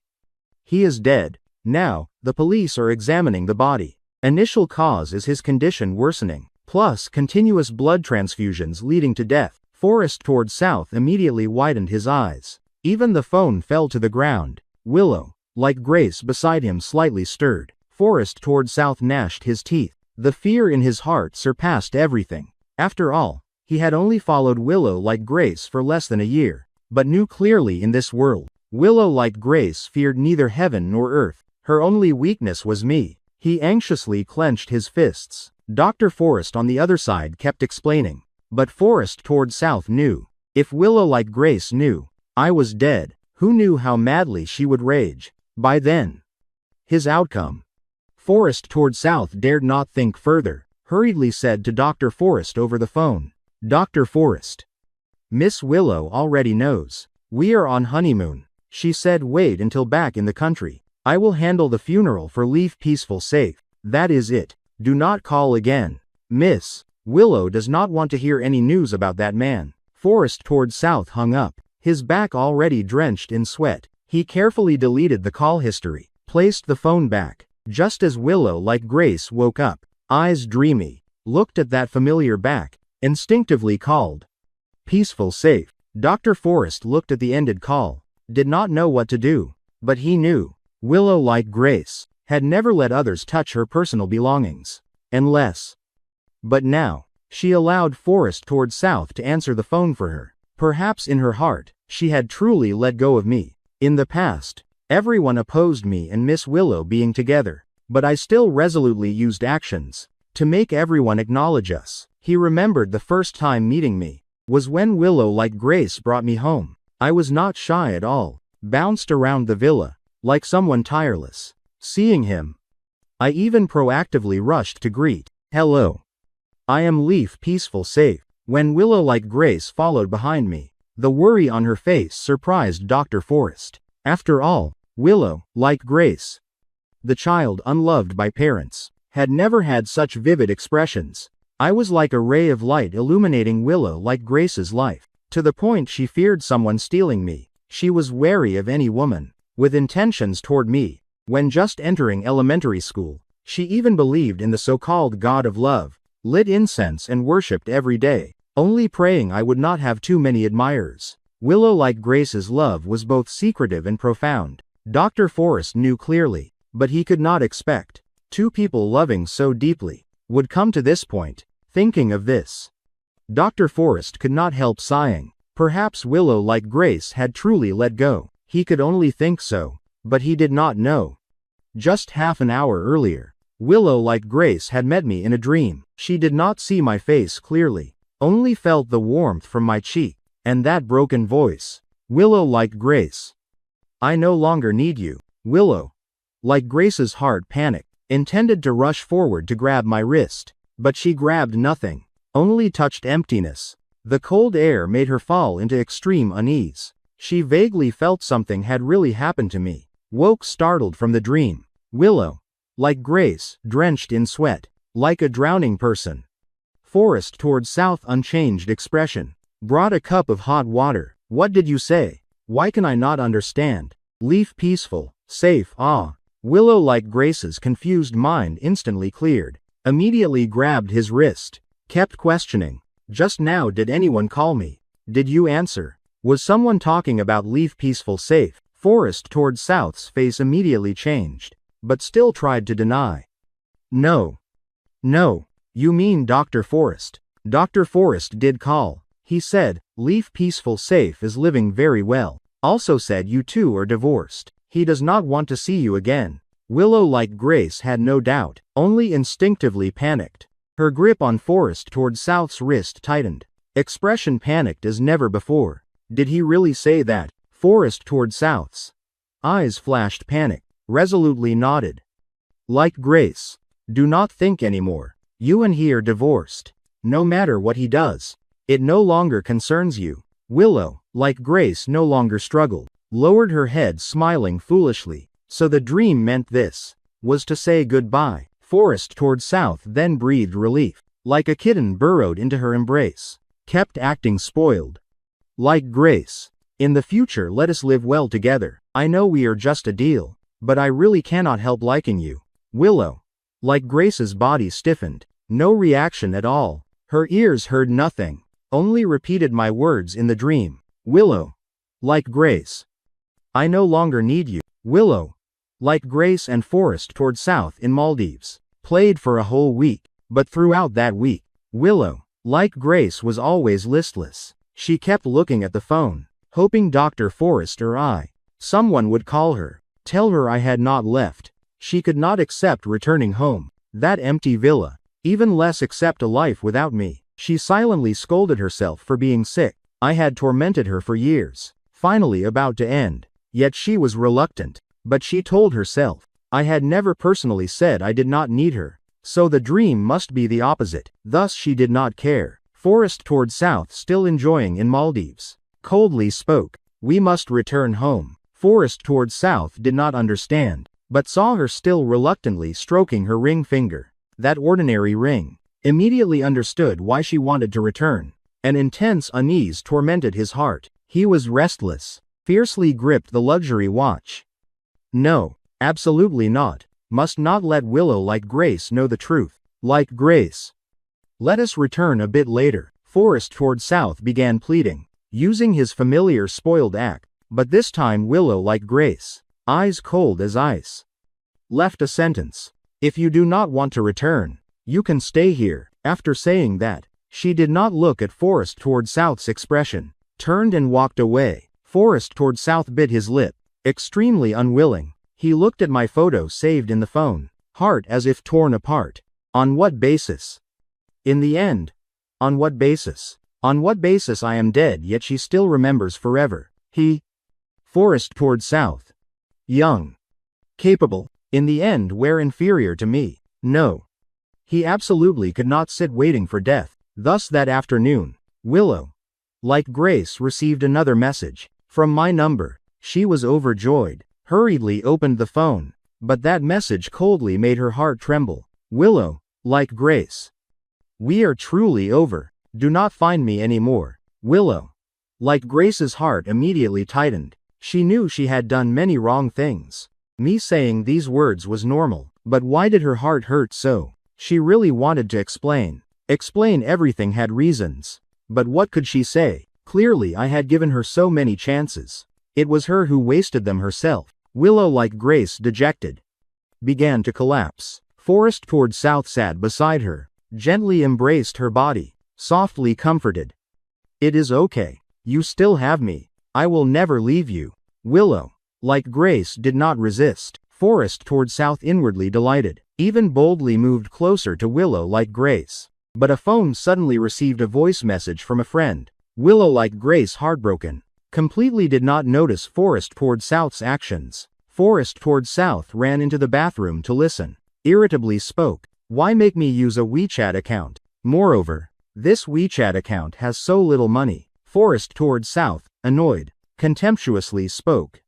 is dead. Now, the police are examining the body. Initial cause is his condition worsening, plus continuous blood transfusions leading to death. Forrest toward south immediately widened his eyes. Even the phone fell to the ground. Willow, like Grace beside him, slightly stirred. Forrest toward south gnashed his teeth. The fear in his heart surpassed everything. After all, he had only followed Willow like Grace for less than a year, but knew clearly in this world, Willow like Grace feared neither heaven nor earth. Her only weakness was me. He anxiously clenched his fists. Dr. Forrest on the other side kept explaining. But Forrest toward south knew. If Willow like Grace knew I was dead, who knew how madly she would rage by then? His outcome. Forrest toward south dared not think further, hurriedly said to Dr. Forrest over the phone. Dr. Forrest. Miss Willow already knows. We are on honeymoon. She said wait until back in the country. I will handle the funeral for Leaf peaceful safe. That is it. Do not call again. Miss Willow does not want to hear any news about that man. Forrest toward south hung up, his back already drenched in sweat. He carefully deleted the call history, placed the phone back. Just as Willow like Grace woke up, eyes dreamy, looked at that familiar back, instinctively called. Peaceful safe. Dr. Forrest looked at the ended call, did not know what to do, but he knew. Willow like Grace had never let others touch her personal belongings. Unless. But now, she allowed Forrest toward south to answer the phone for her. Perhaps in her heart, she had truly let go of me. In the past, everyone opposed me and Miss Willow being together, but I still resolutely used actions to make everyone acknowledge us. He remembered the first time meeting me was when Willow like Grace brought me home. I was not shy at all, bounced around the villa like someone tireless. Seeing him, I even proactively rushed to greet. Hello. I am Leaf peaceful safe. When Willow like Grace followed behind me, the worry on her face surprised Dr. Forrest. After all, Willow, like Grace, the child unloved by parents, had never had such vivid expressions. I was like a ray of light illuminating Willow like Grace's life, to the point she feared someone stealing me. She was wary of any woman with intentions toward me. When just entering elementary school, she even believed in the so-called God of love, lit incense and worshipped every day, only praying I would not have too many admirers. Willow like Grace's love was both secretive and profound. Dr. Forrest knew clearly, but he could not expect two people loving so deeply would come to this point. Thinking of this, Dr. Forrest could not help sighing. Perhaps Willow like Grace had truly let go. He could only think so, but he did not know. Just half an hour earlier, Willow like Grace had met me in a dream. She did not see my face clearly, only felt the warmth from my cheek, and that broken voice. Willow like Grace. I no longer need you. Willow like Grace's heart panicked, intended to rush forward to grab my wrist, but she grabbed nothing, only touched emptiness. The cold air made her fall into extreme unease. She vaguely felt something had really happened to me. Woke startled from the dream. Willow, like Grace, drenched in sweat, like a drowning person. Forrest toward south unchanged expression. Brought a cup of hot water. What did you say? Why can I not understand? Leaf peaceful, safe, Willow like Grace's confused mind instantly cleared. Immediately grabbed his wrist. Kept questioning. Just now did anyone call me? Did you answer? Was someone talking about Leaf peaceful safe? Forrest toward south's face immediately changed, but still tried to deny. No. No. You mean Dr. Forrest? Dr. Forrest did call. He said, Leaf peaceful safe is living very well. Also said you two are divorced. He does not want to see you again. Willow like Grace had no doubt, only instinctively panicked. Her grip on Forrest toward south's wrist tightened. Expression panicked as never before. Did he really say that? Forest toward South's eyes flashed panic, resolutely nodded. Like Grace. Do not think anymore. You and he are divorced. No matter what he does, it no longer concerns you. Willow, like Grace, no longer struggled, lowered her head, smiling foolishly. So the dream meant this was to say goodbye. Forest toward South then breathed relief, like a kitten burrowed into her embrace. Kept acting spoiled. Like Grace. In the future, let us live well together. I know we are just a deal, but I really cannot help liking you. Willow. Like Grace's body stiffened. No reaction at all. Her ears heard nothing, only repeated my words in the dream. Willow. Like Grace. I no longer need you. Willow. Like Grace and Forest toward South in Maldives. Played for a whole week, but throughout that week, Willow, like Grace, was always listless. She kept looking at the phone, hoping Dr. Forrest or someone would call her, tell her I had not left. She could not accept returning home, that empty villa, even less accept a life without me. She silently scolded herself for being sick. I had tormented her for years, finally about to end, yet she was reluctant. But she told herself, I had never personally said I did not need her, so the dream must be the opposite. Thus she did not care. Forest toward South, still enjoying in Maldives, coldly spoke, we must return home. Forest toward South did not understand, but saw her still reluctantly stroking her ring finger. That ordinary ring. Immediately understood why she wanted to return. An intense unease tormented his heart. He was restless, fiercely gripped the luxury watch. No, absolutely not. Must not let Willow like Grace know the truth. Like Grace. Let us return a bit later. Forest toward South began pleading, using his familiar spoiled act, but this time Willow like Grace, eyes cold as ice, left a sentence. If you do not want to return, you can stay here. After saying that, she did not look at Forest toward South's expression, turned and walked away. Forest toward South bit his lip, extremely unwilling. He looked at my photo saved in the phone, heart as if torn apart. On what basis? In the end, on what basis? On what basis I am dead yet she still remembers forever. He. Forest toward South. Young. Capable. In the end were inferior to me. No. He absolutely could not sit waiting for death. Thus that afternoon, Willow, like Grace, received another message. From my number. She was overjoyed, hurriedly opened the phone, but that message coldly made her heart tremble. Willow, like Grace. We are truly over. Do not find me anymore. Willow. Like Grace's heart immediately tightened. She knew she had done many wrong things. Me saying these words was normal, but why did her heart hurt so? She really wanted to explain. Explain everything, had reasons. But what could she say? Clearly I had given her so many chances. It was her who wasted them herself. Willow like Grace, dejected, began to collapse. Forest toward South sat beside her, gently embraced her body, softly comforted. It is okay. You still have me. I will never leave you. Willow, like Grace, did not resist. Forest toward South, inwardly delighted, even boldly moved closer to Willow like Grace. But a phone suddenly received a voice message from a friend. Willow like Grace, heartbroken, completely did not notice Forest toward South's actions. Forest toward South ran into the bathroom to listen. Irritably spoke, why make me use a WeChat account? Moreover, this WeChat account has so little money. Forest toward South, annoyed, contemptuously spoke.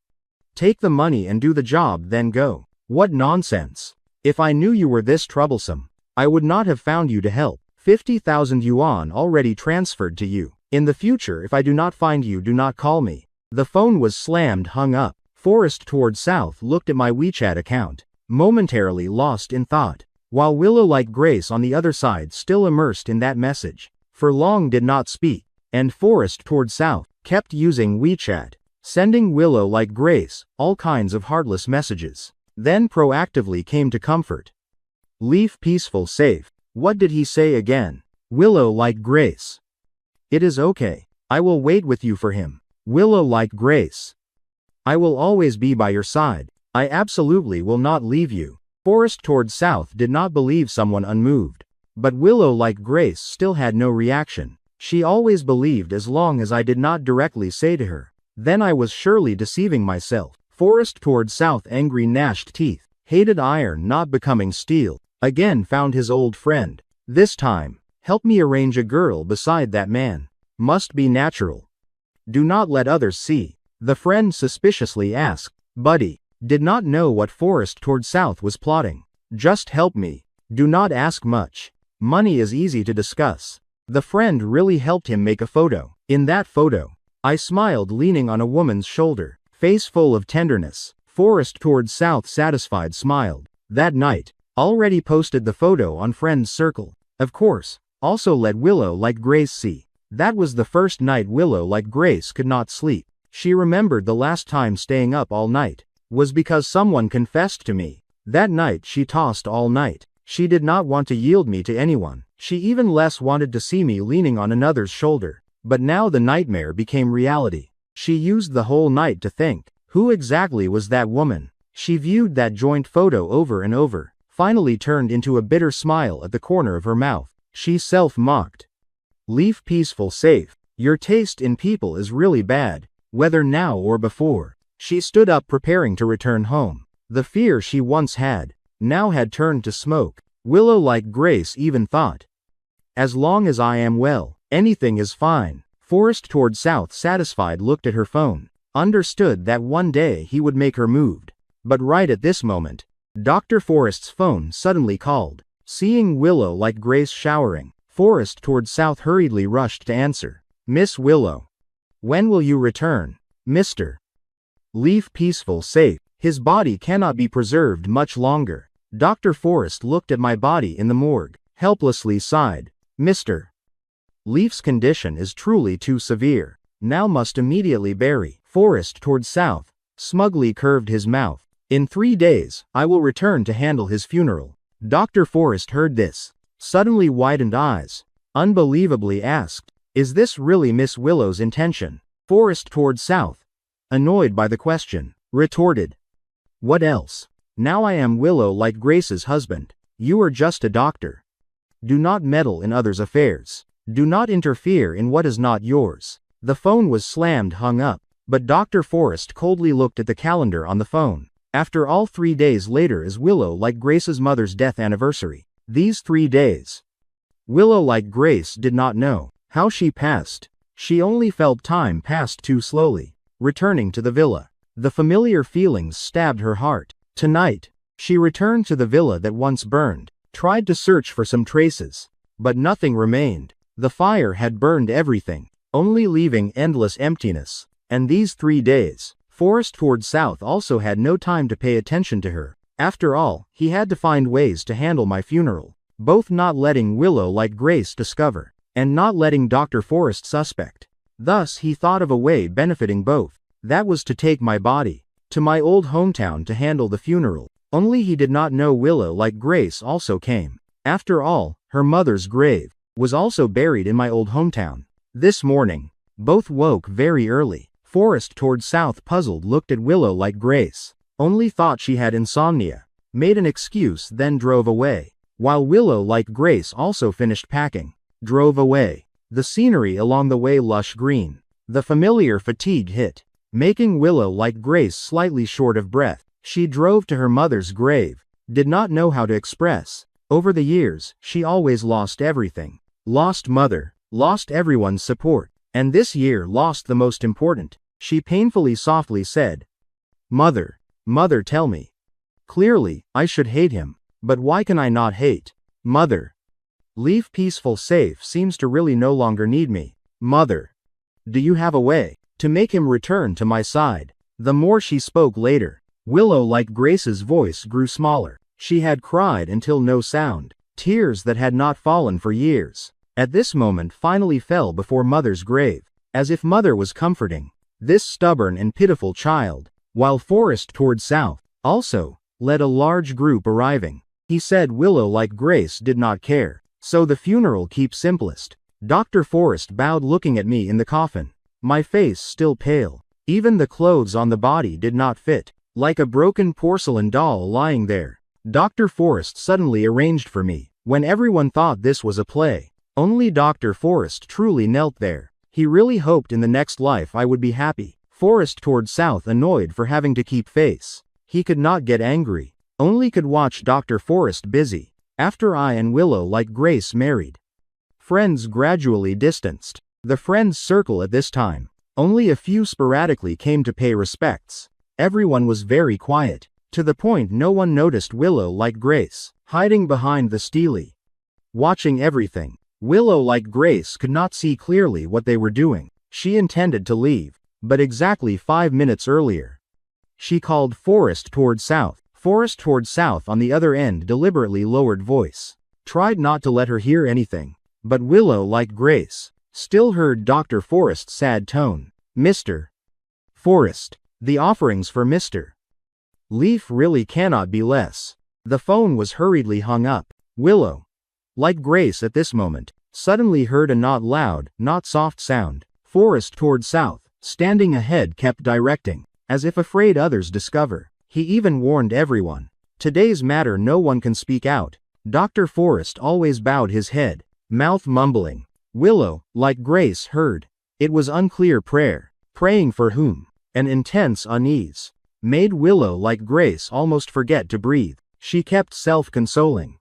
Take the money and do the job, then go. What nonsense. If I knew you were this troublesome, I would not have found you to help. 50,000 yuan already transferred to you. In the future, if I do not find you, do not call me. The phone was slammed, hung up. Forest toward South looked at my WeChat account, momentarily lost in thought, while Willow like Grace on the other side still immersed in that message, for long did not speak, and Forest toward South kept using WeChat, sending Willow like Grace all kinds of heartless messages, then proactively came to comfort. Leave peaceful, safe. What did he say again? Willow like Grace. It is okay. I will wait with you for him. Willow like Grace. I will always be by your side. I absolutely will not leave you. Forest toward South did not believe someone unmoved. But Willow like Grace still had no reaction. She always believed as long as I did not directly say to her. Then I was surely deceiving myself. Forest toward south, angry gnashed teeth. Hated iron not becoming steel. Again found his old friend. This time, help me arrange a girl beside that man. Must be natural. Do not let others see. The friend suspiciously asked. Buddy did not know what Forest toward south was plotting. Just help me. Do not ask much. Money is easy to discuss. The friend really helped him make a photo. In that photo, I smiled leaning on a woman's shoulder, face full of tenderness. Forest toward south satisfied smiled. That night, already posted the photo on friend's circle. Of course, also let Willow like Grace see. That was the first night Willow like Grace could not sleep. She remembered the last time staying up all night was because someone confessed to me. That night she tossed all night. She did not want to yield me to anyone. She even less wanted to see me leaning on another's shoulder. But now the nightmare became reality. She used the whole night to think. Who exactly was that woman? She viewed that joint photo over and over, finally turned into a bitter smile at the corner of her mouth. She self-mocked. Leaf peaceful safe. Your taste in people is really bad, whether now or before. She stood up preparing to return home. The fear she once had, now had turned to smoke. Willow like Grace even thought. As long as I am well, anything is fine. Forest toward south satisfied looked at her phone. Understood that one day he would make her moved. But right at this moment, Dr. Forest's phone suddenly called. Seeing Willow like Grace showering, Forest toward south hurriedly rushed to answer. Miss Willow. When will you return, Mr. Leaf peaceful safe? His body cannot be preserved much longer. Dr. Forest looked at my body in the morgue, helplessly sighed. Mr. Leaf's condition is truly too severe. Now must immediately bury. Forest toward south, smugly curved his mouth. In 3 days, I will return to handle his funeral. Dr. Forest heard this, suddenly widened eyes, unbelievably asked, is this really Miss Willow's intention? Forest toward south, annoyed by the question, retorted. What else? Now I am Willow like Grace's husband. You are just a doctor. Do not meddle in others' affairs. Do not interfere in what is not yours. The phone was slammed, hung up, but Dr. Forest coldly looked at the calendar on the phone. After all, 3 days later is Willow like Grace's mother's death anniversary. These 3 days, Willow like Grace did not know how she passed. She only felt time passed too slowly. Returning to the villa, the familiar feelings stabbed her heart. Tonight, she returned to the villa that once burned, tried to search for some traces, but nothing remained. The fire had burned everything, only leaving endless emptiness. And these 3 days, Forest toward south also had no time to pay attention to her. After all, he had to find ways to handle my funeral, both not letting Willow like Grace discover, and not letting Dr. Forest suspect. Thus he thought of a way benefiting both. That was to take my body to my old hometown to handle the funeral. Only he did not know Willow like Grace also came. After all, her mother's grave was also buried in my old hometown. This morning, both woke very early. Forest toward south puzzled looked at Willow like Grace. Only thought she had insomnia. Made an excuse, then drove away. While Willow like Grace also finished packing. Drove away. The scenery along the way lush green. The familiar fatigue hit, making Willow like Grace slightly short of breath. She drove to her mother's grave. Did not know how to express. Over the years, she always lost everything. Lost mother. Lost everyone's support. And this year lost the most important. She painfully softly said, Mother, Mother, tell me. Clearly, I should hate him. But why can I not hate? Mother. Leaf peaceful safe seems to really no longer need me. Mother. Do you have a way to make him return to my side? The more she spoke later, Willow like Grace's voice grew smaller. She had cried until no sound. Tears that had not fallen for years, at this moment finally fell before Mother's grave, as if Mother was comforting this stubborn and pitiful child. While Forest toward south also led a large group arriving. He said Willow like Grace did not care, so the funeral keep simplest. Dr. Forest bowed looking at me in the coffin, my face still pale. Even the clothes on the body did not fit, like a broken porcelain doll lying there. Dr. Forest suddenly arranged for me, when everyone thought this was a play. Only Dr. Forrest truly knelt there. He really hoped in the next life I would be happy. Forrest toward south, annoyed for having to keep face. He could not get angry. Only could watch Dr. Forrest busy. After I and Willow like Grace married. Friends gradually distanced. The friends circle at this time. Only a few sporadically came to pay respects. Everyone was very quiet, to the point no one noticed Willow like Grace, hiding behind the steely. Watching everything. Willow like Grace could not see clearly what they were doing. She intended to leave, but exactly 5 minutes earlier. She called Forrest toward south. Forrest toward south on the other end deliberately lowered voice. Tried not to let her hear anything. But Willow like Grace still heard Dr. Forrest's sad tone. Mr. Forrest. The offerings for Mr. Leaf really cannot be less. The phone was hurriedly hung up. Willow like Grace at this moment suddenly heard a not loud, not soft sound. Forrest toward south, standing ahead, kept directing, as if afraid others discover. He even warned everyone. Today's matter no one can speak out. Dr. Forrest always bowed his head, mouth mumbling. Willow, like Grace, heard. It was unclear prayer. Praying for whom? An intense unease made Willow like Grace almost forget to breathe. She kept self-consoling.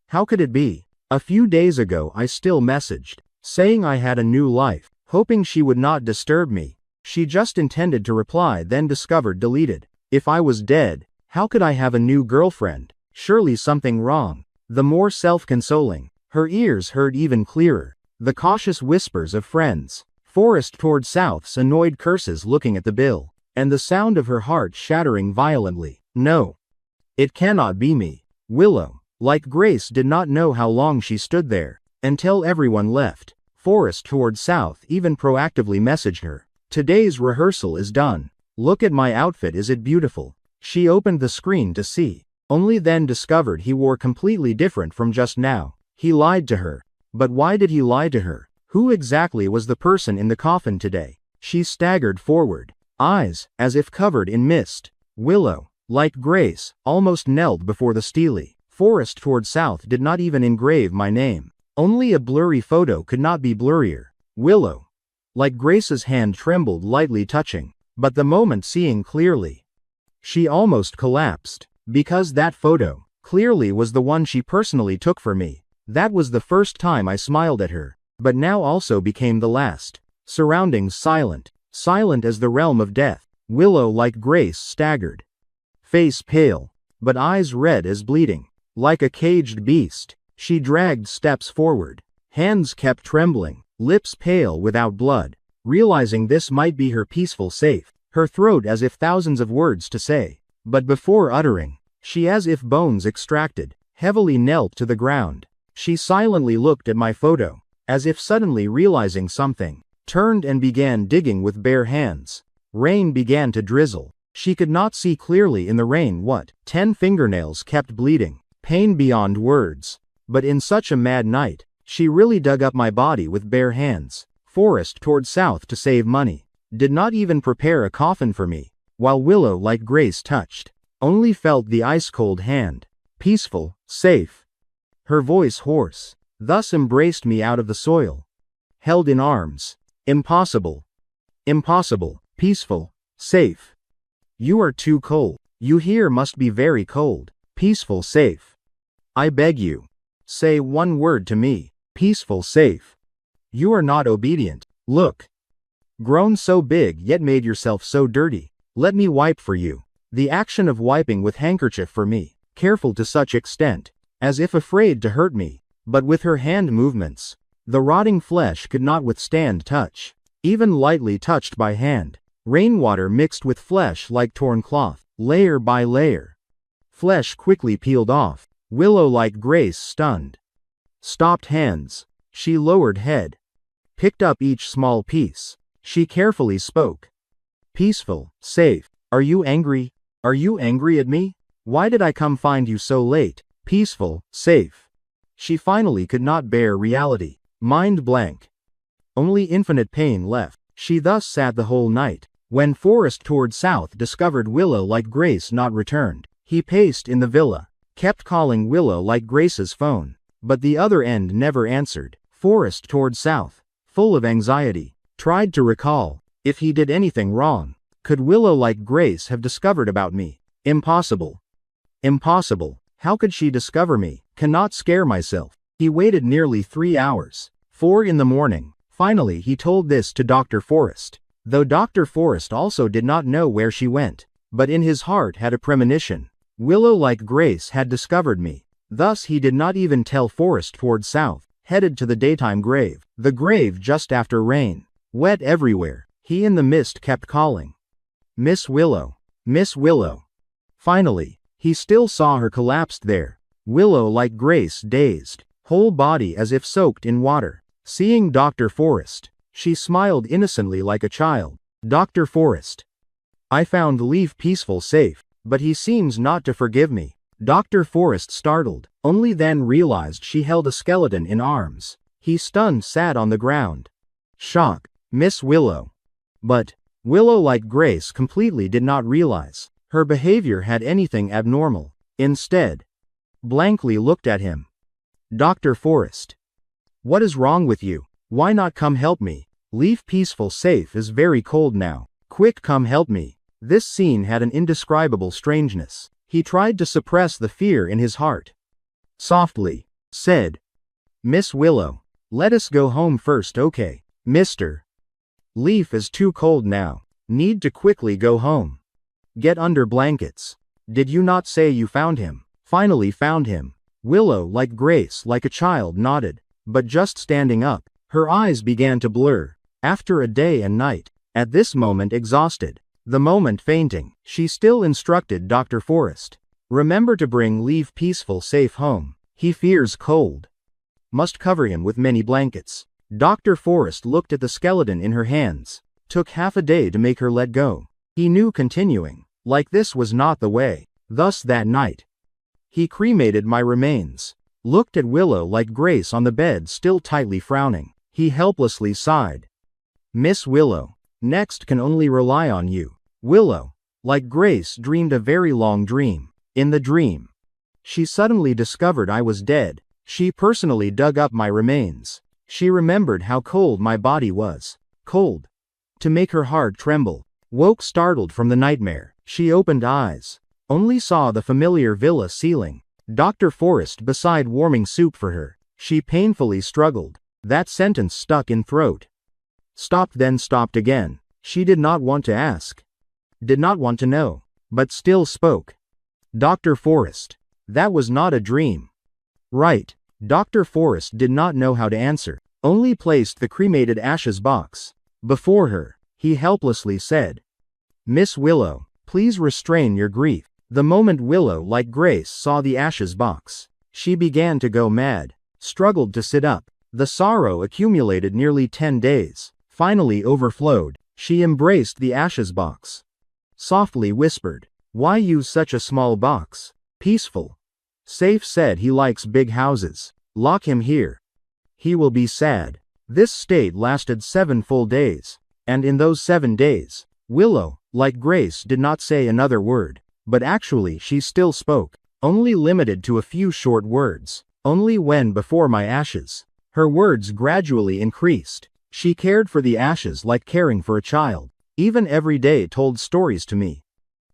How could it be? A few days ago I still messaged, saying I had a new life, hoping she would not disturb me. She just intended to reply, then discovered deleted. If I was dead, how could I have a new girlfriend? Surely something wrong. The more self-consoling. Her ears heard even clearer the cautious whispers of friends. Forrest toward south's annoyed curses looking at the bill, and the sound of her heart shattering violently. No. It cannot be me. Willow, like Grace, did not know how long she stood there, until everyone left. Forrest toward south even proactively messaged her. Today's rehearsal is done. Look at my outfit, is it beautiful? She opened the screen to see, only then discovered he wore completely different from just now. He lied to her. But why did he lie to her? Who exactly was the person in the coffin today? She staggered forward, eyes as if covered in mist. Willow, like Grace, almost knelt before the steely. Forrest toward south did not even engrave my name. Only a blurry photo could not be blurrier. Willow, like Grace's hand trembled lightly, touching, but the moment seeing clearly. She almost collapsed, because that photo clearly was the one she personally took for me. That was the first time I smiled at her, but now also became the last. Surroundings silent, silent as the realm of death. Willow like Grace staggered. Face pale, but eyes red as bleeding. Like a caged beast, she dragged steps forward. Hands kept trembling, lips pale without blood. Realizing this might be her peaceful safe, her throat as if thousands of words to say. But before uttering, she as if bones extracted, heavily knelt to the ground. She silently looked at my photo, as if suddenly realizing something, turned and began digging with bare hands. Rain began to drizzle. She could not see clearly in the rain what. 10 fingernails kept bleeding, pain beyond words. But in such a mad night, she really dug up my body with bare hands. Forrest toward south to save money. Did not even prepare a coffin for me, while Willow like Grace touched. Only felt the ice-cold hand. Peaceful, safe. Her voice hoarse, thus embraced me out of the soil. Held in arms. Impossible. Impossible. Peaceful. Safe. You are too cold. You here must be very cold. Peaceful, safe. I beg you. Say one word to me. Peaceful, safe. You are not obedient. Look. Grown so big yet made yourself so dirty. Let me wipe for you. The action of wiping with handkerchief for me. Careful to such extent. As if afraid to hurt me, but with her hand movements, the rotting flesh could not withstand touch, even lightly touched by hand. Rainwater mixed with flesh like torn cloth, layer by layer. Flesh quickly peeled off. Willow like Grace stunned. Stopped hands. She lowered head. Picked up each small piece. She carefully spoke. Peaceful, safe. Are you angry? Are you angry at me? Why did I come find you so late? Peaceful, safe. She finally could not bear reality. Mind blank. Only infinite pain left. She thus sat the whole night. When Forrest toward south discovered Willow like Grace not returned, he paced in the villa, kept calling Willow like Grace's phone, but the other end never answered. Forrest toward south, full of anxiety, tried to recall if he did anything wrong. Could Willow like Grace have discovered about me? Impossible. Impossible. How could she discover me? Cannot scare myself. He waited nearly 3 hours. 4 in the morning. Finally he told this to Dr. Forrest. Though Dr. Forrest also did not know where she went, but in his heart had a premonition. Willow like Grace had discovered me. Thus he did not even tell Forrest toward south, headed to the daytime grave. The grave just after rain. Wet everywhere. He in the mist kept calling. Miss Willow. Miss Willow. Finally, he still saw her collapsed there. Willow like Grace dazed, whole body as if soaked in water. Seeing Dr. Forrest, she smiled innocently like a child. Dr. Forrest. I found Leaf peaceful safe, but he seems not to forgive me. Dr. Forrest startled, only then realized she held a skeleton in arms. He stunned sat on the ground. Shock. Miss Willow. But Willow like Grace completely did not realize her behavior had anything abnormal. Instead, blankly looked at him. Dr. Forrest. What is wrong with you? Why not come help me? Leaf peaceful safe is very cold now. Quick come help me. This scene had an indescribable strangeness. He tried to suppress the fear in his heart. Softly, said, Miss Willow, let us go home first, okay? Mr. Leaf is too cold now. Need to quickly go home. Get under blankets. Did you not say you found him? Finally found him. Willow like Grace like a child nodded, but just standing up, her eyes began to blur. After a day and night, at this moment exhausted, the moment fainting, she still instructed Dr. Forrest. Remember to bring Leaf peaceful safe home. He fears cold. Must cover him with many blankets. Dr. Forrest looked at the skeleton in her hands. Took half a day to make her let go. He knew continuing like this was not the way. Thus that night, he cremated my remains. Looked at Willow like Grace on the bed still tightly frowning. He helplessly sighed. Miss Willow, next can only rely on you. Willow, like Grace, dreamed a very long dream. In the dream, she suddenly discovered I was dead. She personally dug up my remains. She remembered how cold my body was. Cold. To make her heart tremble. Woke startled from the nightmare. She opened eyes. Only saw the familiar villa ceiling. Dr. Forrest beside warming soup for her. She painfully struggled. That sentence stuck in throat. Stopped then stopped again. She did not want to ask. Did not want to know. But still spoke. Dr. Forrest. That was not a dream. Right. Dr. Forrest did not know how to answer. Only placed the cremated ashes box before her. He helplessly said, Miss Willow, please restrain your grief. The moment Willow like Grace saw the ashes box, she began to go mad. Struggled to sit up. The sorrow accumulated nearly 10 days. Finally overflowed. She embraced the ashes box. Softly whispered, why use such a small box? Peaceful. Safe said he likes big houses. Lock him here. He will be sad. This state lasted 7 full days. And in those 7 days, Willow, like Grace, did not say another word. But actually she still spoke. Only limited to a few short words. Only when before my ashes. Her words gradually increased. She cared for the ashes like caring for a child. Even every day told stories to me.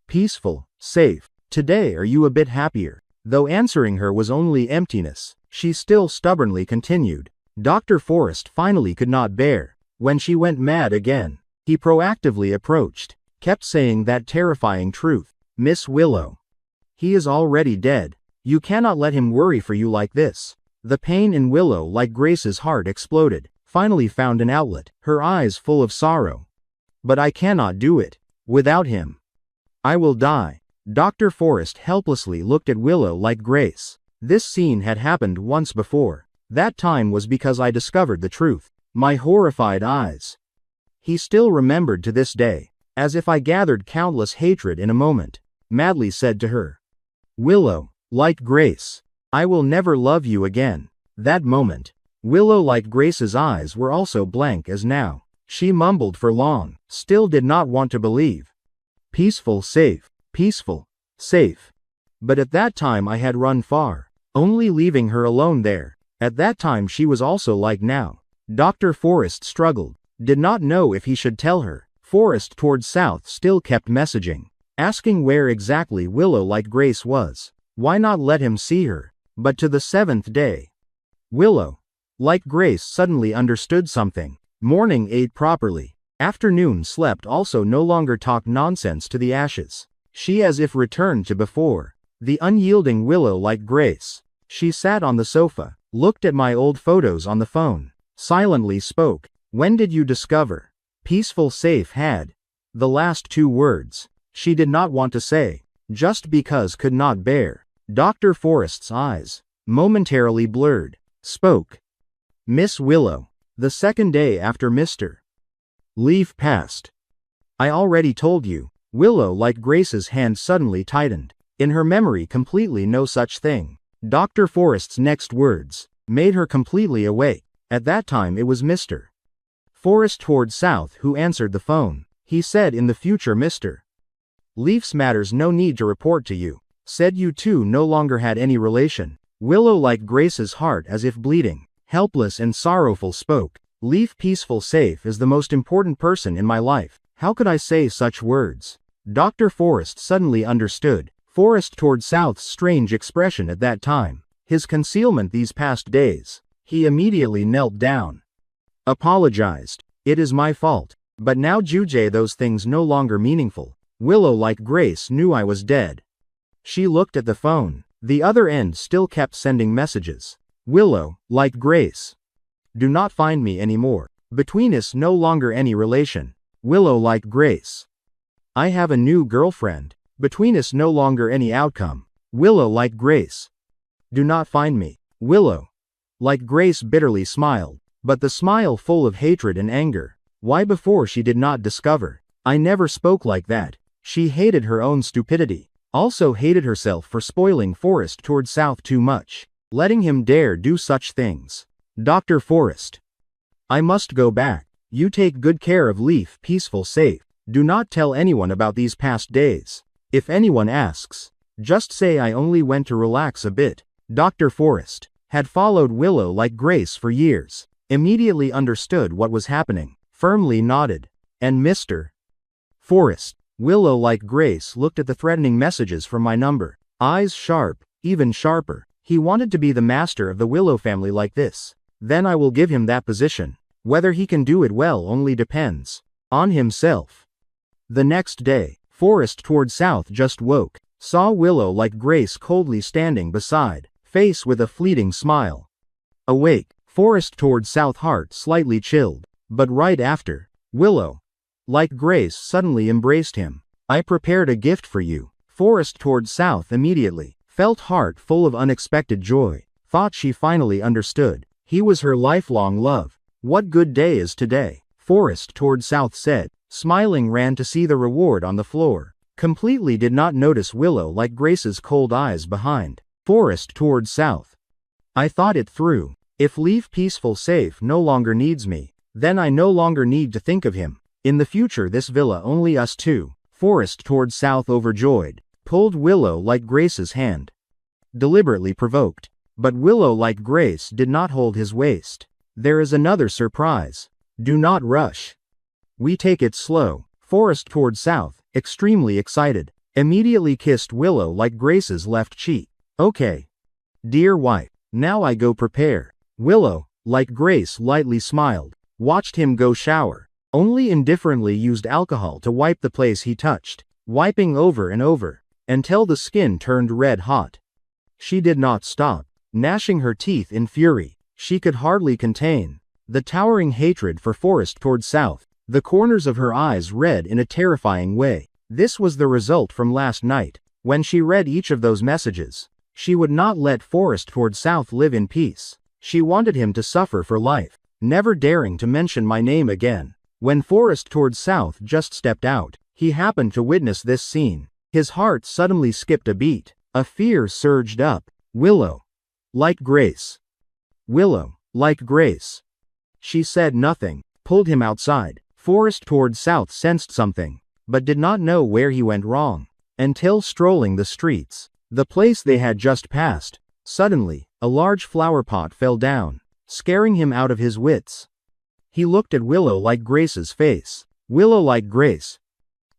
Peaceful, safe. Today are you a bit happier? Though answering her was only emptiness, she still stubbornly continued. Dr. Forrest finally could not bear. When she went mad again, he proactively approached. Kept saying that terrifying truth. Miss Willow. He is already dead. You cannot let him worry for you like this. The pain in Willow like Grace's heart exploded. Finally found an outlet. Her eyes full of sorrow. But I cannot do it. Without him, I will die. Dr. Forrest helplessly looked at Willow like Grace. This scene had happened once before. That time was because I discovered the truth. My horrified eyes. He still remembered to this day, as if I gathered countless hatred in a moment. Madly said to her, Willow, like Grace, I will never love you again. That moment, Willow like Grace's eyes were also blank as now. She mumbled for long, still did not want to believe. Peaceful, safe. Peaceful, safe. But at that time I had run far, only leaving her alone there, At that time she was also like now. Dr. Forrest struggled, did not know if he should tell her. Forrest toward south still kept messaging, asking where exactly Willow like Grace was. Why not let him see her? But to the 7th day, Willow like Grace suddenly understood something. Morning ate properly. Afternoon slept also no longer talked nonsense to the ashes. She as if returned to before. The unyielding Willow like Grace. She sat on the sofa, looked at my old photos on the phone, silently spoke. When did you discover? Peaceful safe had. The last 2 words. She did not want to say, just because could not bear. Dr. Forrest's eyes, momentarily blurred, spoke. Miss Willow. The 2nd day after Mr. Leaf passed. I already told you. Willow like Grace's hand suddenly tightened. In her memory completely no such thing. Dr. Forrest's next words made her completely awake. At that time it was Mr. Forrest toward south who answered the phone. He said in the future Mr. Leaf's matters no need to report to you. Said you two no longer had any relation. Willow like Grace's heart as if bleeding, helpless and sorrowful spoke. Leaf peaceful safe is the most important person in my life. How could I say such words? Dr. Forrest suddenly understood. Forrest toward south's strange expression at that time. His concealment these past days. He immediately knelt down. Apologized. It is my fault. But now Juj those things no longer meaningful. Willow like Grace knew I was dead. She looked at the phone. The other end still kept sending messages. Willow, like Grace. Do not find me anymore. Between us no longer any relation. Willow like Grace. I have a new girlfriend. Between us no longer any outcome. Willow like Grace. Do not find me. Willow. Like Grace bitterly smiled, but the smile full of hatred and anger. Why before she did not discover? I never spoke like that. She hated her own stupidity. Also hated herself for spoiling Forrest toward south too much. Letting him dare do such things. Dr. Forrest. I must go back. You take good care of Leaf peaceful safe. Do not tell anyone about these past days. If anyone asks, just say I only went to relax a bit. Dr. Forrest had followed Willow like Grace for years. Immediately understood what was happening. Firmly nodded. And Mr. Forrest. Willow like Grace looked at the threatening messages from my number. Eyes sharp, even sharper. He wanted to be the master of the Willow family like this. Then I will give him that position. Whether he can do it well only depends on himself. The next day, Forrest toward south just woke. Saw Willow like Grace coldly standing beside, face with a fleeting smile. Awake, Forrest toward south heart slightly chilled. But right after, Willow like Grace suddenly embraced him. I prepared a gift for you. Forrest toward south immediately. Felt heart full of unexpected joy. Thought she finally understood. He was her lifelong love. What good day is today? Forrest toward south said. Smiling ran to see the reward on the floor. Completely did not notice Willow like Grace's cold eyes behind. Forrest toward south. I thought it through. If Leaf peaceful safe no longer needs me, then I no longer need to think of him. In the future this villa only us two. Forrest toward south overjoyed. Pulled Willow like Grace's hand. Deliberately provoked. But Willow like Grace did not hold his waist. There is another surprise. Do not rush. We take it slow. Forrest toward south, extremely excited. Immediately kissed Willow like Grace's left cheek. Okay. Dear wife, now I go prepare. Willow, like Grace lightly smiled. Watched him go shower. Only indifferently used alcohol to wipe the place he touched. Wiping over and over. Until the skin turned red hot. She did not stop, gnashing her teeth in fury. She could hardly contain the towering hatred for Forrest toward south, the corners of her eyes red in a terrifying way. This was the result from last night. When she read each of those messages, she would not let Forrest toward south live in peace. She wanted him to suffer for life, never daring to mention my name again. When Forrest toward south just stepped out, he happened to witness this scene. His heart suddenly skipped a beat. A fear surged up. Willow. Like Grace. Willow. Like Grace. She said nothing, pulled him outside. Forrest toward south sensed something, but did not know where he went wrong. Until strolling the streets, the place they had just passed, Suddenly, a large flower pot fell down, scaring him out of his wits. He looked at Willow like Grace's face. Willow like Grace.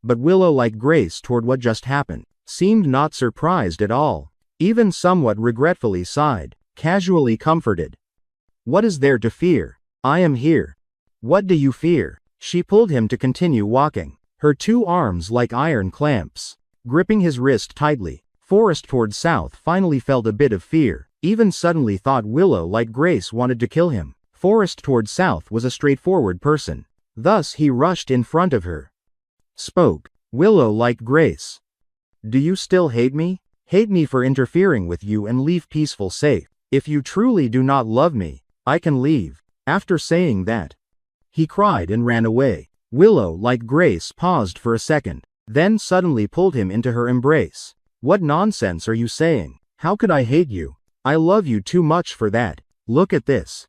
But Willow like Grace toward what just happened, seemed not surprised at all, even somewhat regretfully sighed, casually comforted. What is there to fear? I am here. What do you fear? She pulled him to continue walking, her two arms like iron clamps, gripping his wrist tightly. Forrest toward south finally felt a bit of fear, even suddenly thought Willow like Grace wanted to kill him. Forrest toward south was a straightforward person. Thus he rushed in front of her. Spoke. Willow like Grace. Do you still hate me? Hate me for interfering with you and leave peaceful safe. If you truly do not love me, I can leave. After saying that, he cried and ran away. Willow like Grace paused for a second, then suddenly pulled him into her embrace. What nonsense are you saying? How could I hate you? I love you too much for that. Look at this.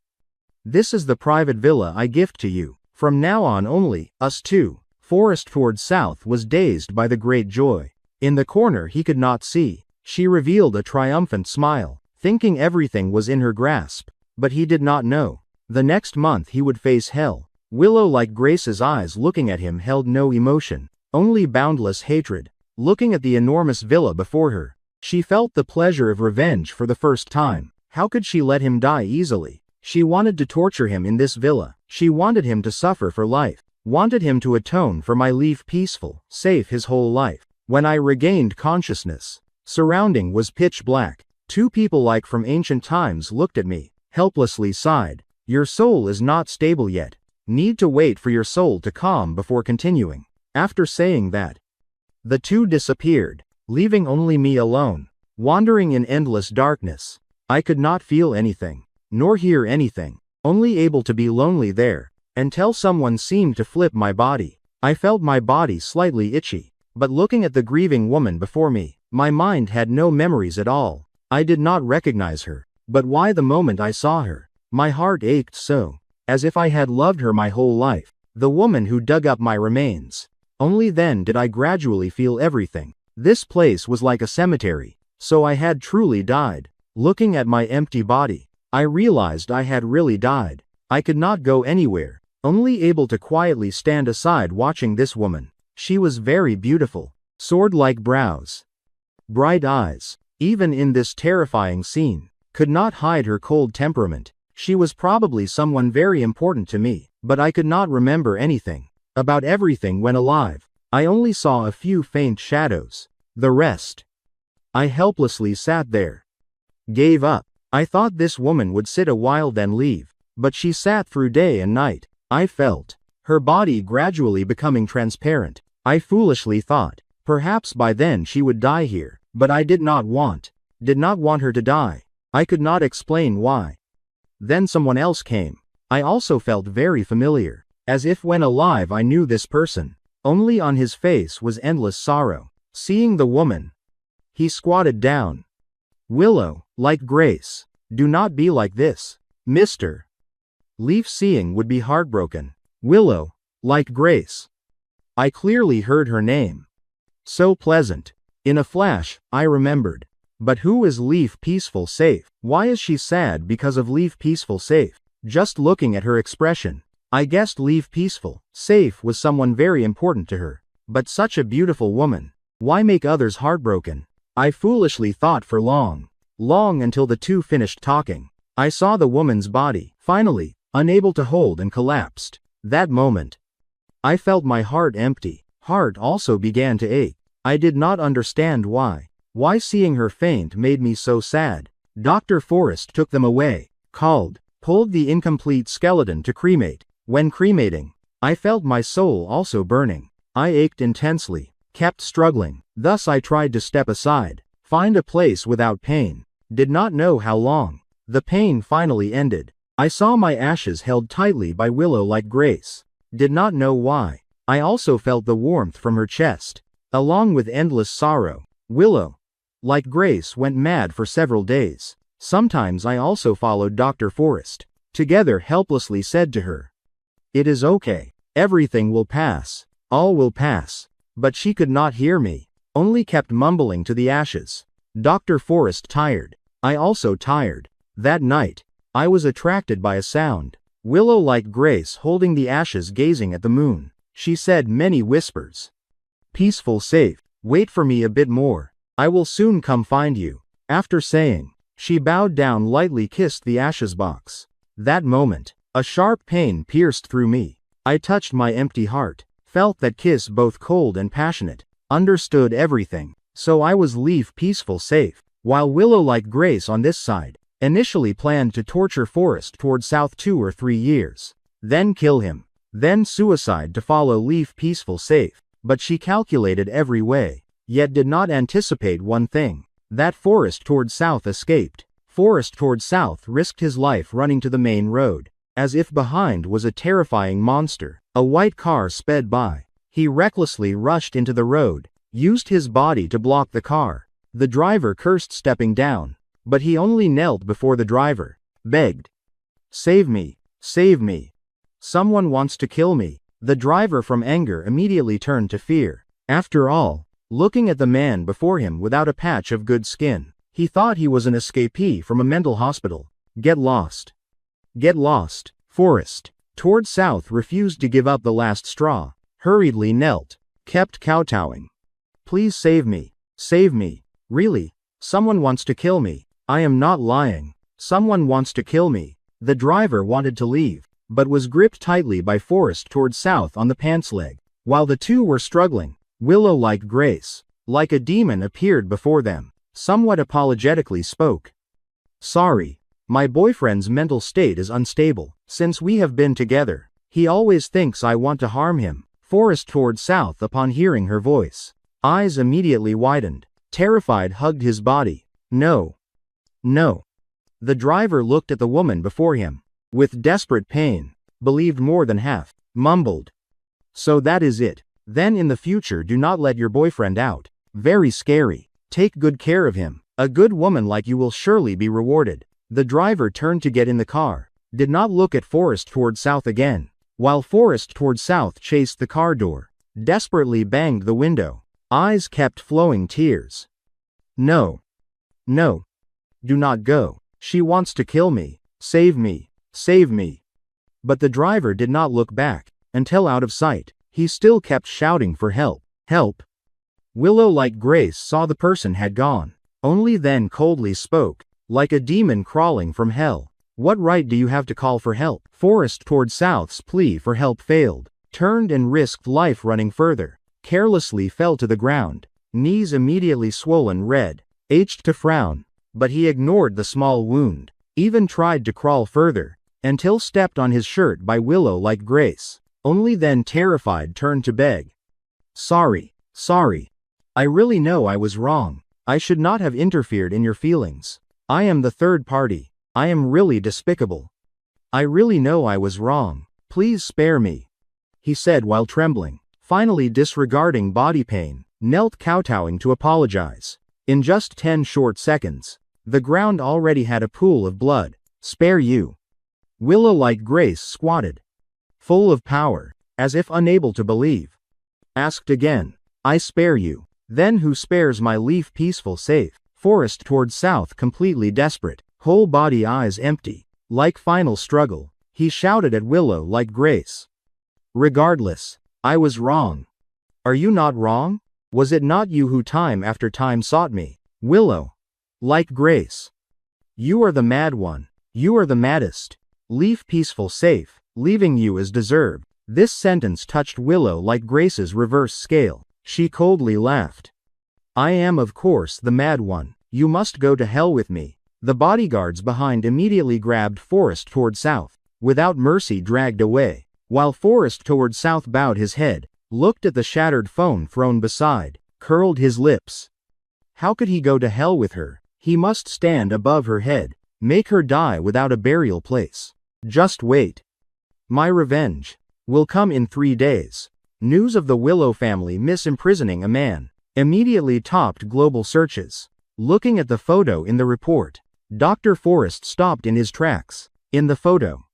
This is the private villa I gift to you. From now on only, us two. Forrest toward south was dazed by the great joy. In the corner he could not see. She revealed a triumphant smile, thinking everything was in her grasp. But he did not know. The next month he would face hell. Willow like Grace's eyes looking at him held no emotion, only boundless hatred. Looking at the enormous villa before her, she felt the pleasure of revenge for the first time. How could she let him die easily? She wanted to torture him in this villa. She wanted him to suffer for life. Wanted him to atone for my leave peaceful, safe his whole life. When I regained consciousness, surrounding was pitch black. Two people like from ancient times looked at me, helplessly sighed. Your soul is not stable yet. Need to wait for your soul to calm before continuing. After saying that, the two disappeared, leaving only me alone, wandering in endless darkness. I could not feel anything, nor hear anything, only able to be lonely there, until someone seemed to flip my body. I felt my body slightly itchy, but looking at the grieving woman before me, my mind had no memories at all. I did not recognize her, but why the moment I saw her, my heart ached so, as if I had loved her my whole life, the woman who dug up my remains. Only then did I gradually feel everything. This place was like a cemetery, so I had truly died. Looking at my empty body, I realized I had really died. I could not go anywhere, only able to quietly stand aside watching this woman. She was very beautiful, sword-like brows, bright eyes. Even in this terrifying scene, could not hide her cold temperament. She was probably someone very important to me, but I could not remember anything about everything when alive. I only saw a few faint shadows. The rest. I helplessly sat there. Gave up. I thought this woman would sit a while then leave, but she sat through day and night. I felt her body gradually becoming transparent. I foolishly thought, perhaps by then she would die here, but I did not want her to die. I could not explain why. Then someone else came. I also felt very familiar. As if when alive I knew this person. Only on his face was endless sorrow. Seeing the woman, he squatted down. Willow, like Grace, do not be like this, Mr. Leaf. Seeing would be heartbroken. Willow, like Grace. I clearly heard her name. So pleasant. In a flash, I remembered. But who is Leaf Peaceful Safe? Why is she sad because of Leaf Peaceful Safe? Just looking at her expression, I guessed Leave Peaceful Safe was someone very important to her. But such a beautiful woman. Why make others heartbroken? I foolishly thought for long until the two finished talking. I saw the woman's body, finally, unable to hold and collapsed. That moment, I felt my heart empty. Heart also began to ache. I did not understand why. Why seeing her faint made me so sad. Dr. Forrest took them away, pulled the incomplete skeleton to cremate. When cremating, I felt my soul also burning. I ached intensely, kept struggling. Thus I tried to step aside, find a place without pain. Did not know how long. The pain finally ended. I saw my ashes held tightly by Willow like Grace. Did not know why. I also felt the warmth from her chest, along with endless sorrow. Willow, like Grace, went mad for several days. Sometimes I also followed Dr. Forrest. Together helplessly said to her, "It is okay. Everything will pass. All will pass." But she could not hear me, only kept mumbling to the ashes. Dr. Forrest tired. I also tired. That night, I was attracted by a sound. Willow like Grace holding the ashes gazing at the moon. She said many whispers. Peaceful safe, wait for me a bit more. I will soon come find you. After saying, she bowed down lightly kissed the ashes box. That moment, a sharp pain pierced through me. I touched my empty heart, felt that kiss both cold and passionate, understood everything. So I was leave peaceful safe, while Willow like Grace on this side, initially planned to torture Forrest toward south 2 or 3 years. Then kill him. Then suicide to follow leave peaceful safe. But she calculated every way, yet did not anticipate one thing. That Forrest toward south escaped. Forrest toward south risked his life running to the main road, as if behind was a terrifying monster. A white car sped by. He recklessly rushed into the road, used his body to block the car. The driver cursed stepping down, but he only knelt before the driver, begged. Save me, save me. Someone wants to kill me. The driver from anger immediately turned to fear. After all, looking at the man before him without a patch of good skin, he thought he was an escapee from a mental hospital. Get lost. Get lost. Forrest, toward south, refused to give up the last straw, hurriedly knelt, kept kowtowing. Please save me. Save me. Really? Someone wants to kill me. I am not lying. Someone wants to kill me. The driver wanted to leave, but was gripped tightly by Forrest toward south on the pants leg. While the two were struggling, Willow like Grace, like a demon, appeared before them, somewhat apologetically spoke. Sorry. My boyfriend's mental state is unstable. Since we have been together, he always thinks I want to harm him. Forrest toward south upon hearing her voice. Eyes immediately widened. Terrified hugged his body. No. No. The driver looked at the woman before him. With desperate pain, believed more than half, mumbled. So that is it. Then in the future do not let your boyfriend out. Very scary. Take good care of him. A good woman like you will surely be rewarded. The driver turned to get in the car, did not look at Forrest toward south again, while Forrest toward south chased the car door, desperately banged the window. Eyes kept flowing tears. No. No. Do not go. She wants to kill me. Save me. Save me. But the driver did not look back, until out of sight, he still kept shouting for help. Help. Willow like Grace saw the person had gone, only then coldly spoke, like a demon crawling from hell. What right do you have to call for help? Forrest toward south's plea for help failed, turned and risked life running further, carelessly fell to the ground, knees immediately swollen red, aged to frown, but he ignored the small wound, even tried to crawl further, until stepped on his shirt by Willow like Grace, only then terrified turned to beg. Sorry, sorry. I really know I was wrong. I should not have interfered in your feelings. I am the third party. I am really despicable. I really know I was wrong. Please spare me. He said while trembling, finally disregarding body pain, knelt kowtowing to apologize. In just 10 short seconds, the ground already had a pool of blood. Spare you. Willow like Grace squatted, full of power, as if unable to believe. Asked again, I spare you. Then who spares my leaf peaceful safe? Forrest toward south completely desperate, whole body eyes empty, like final struggle, he shouted at Willow like Grace. Regardless, I was wrong. Are you not wrong? Was it not you who time after time sought me? Willow like Grace. You are the mad one. You are the maddest. Leave peaceful safe, leaving you as deserved. This sentence touched Willow like Grace's reverse scale. She coldly laughed. I am of course the mad one. You must go to hell with me. The bodyguards behind immediately grabbed Forrest toward south, without mercy dragged away, while Forrest toward south bowed his head, looked at the shattered phone thrown beside, curled his lips. How could he go to hell with her? He must stand above her head, make her die without a burial place. Just wait. My revenge will come in 3 days. News of the Willow family misimprisoning a man immediately topped global searches. Looking at the photo in the report, Dr. Forrest stopped in his tracks. In the photo,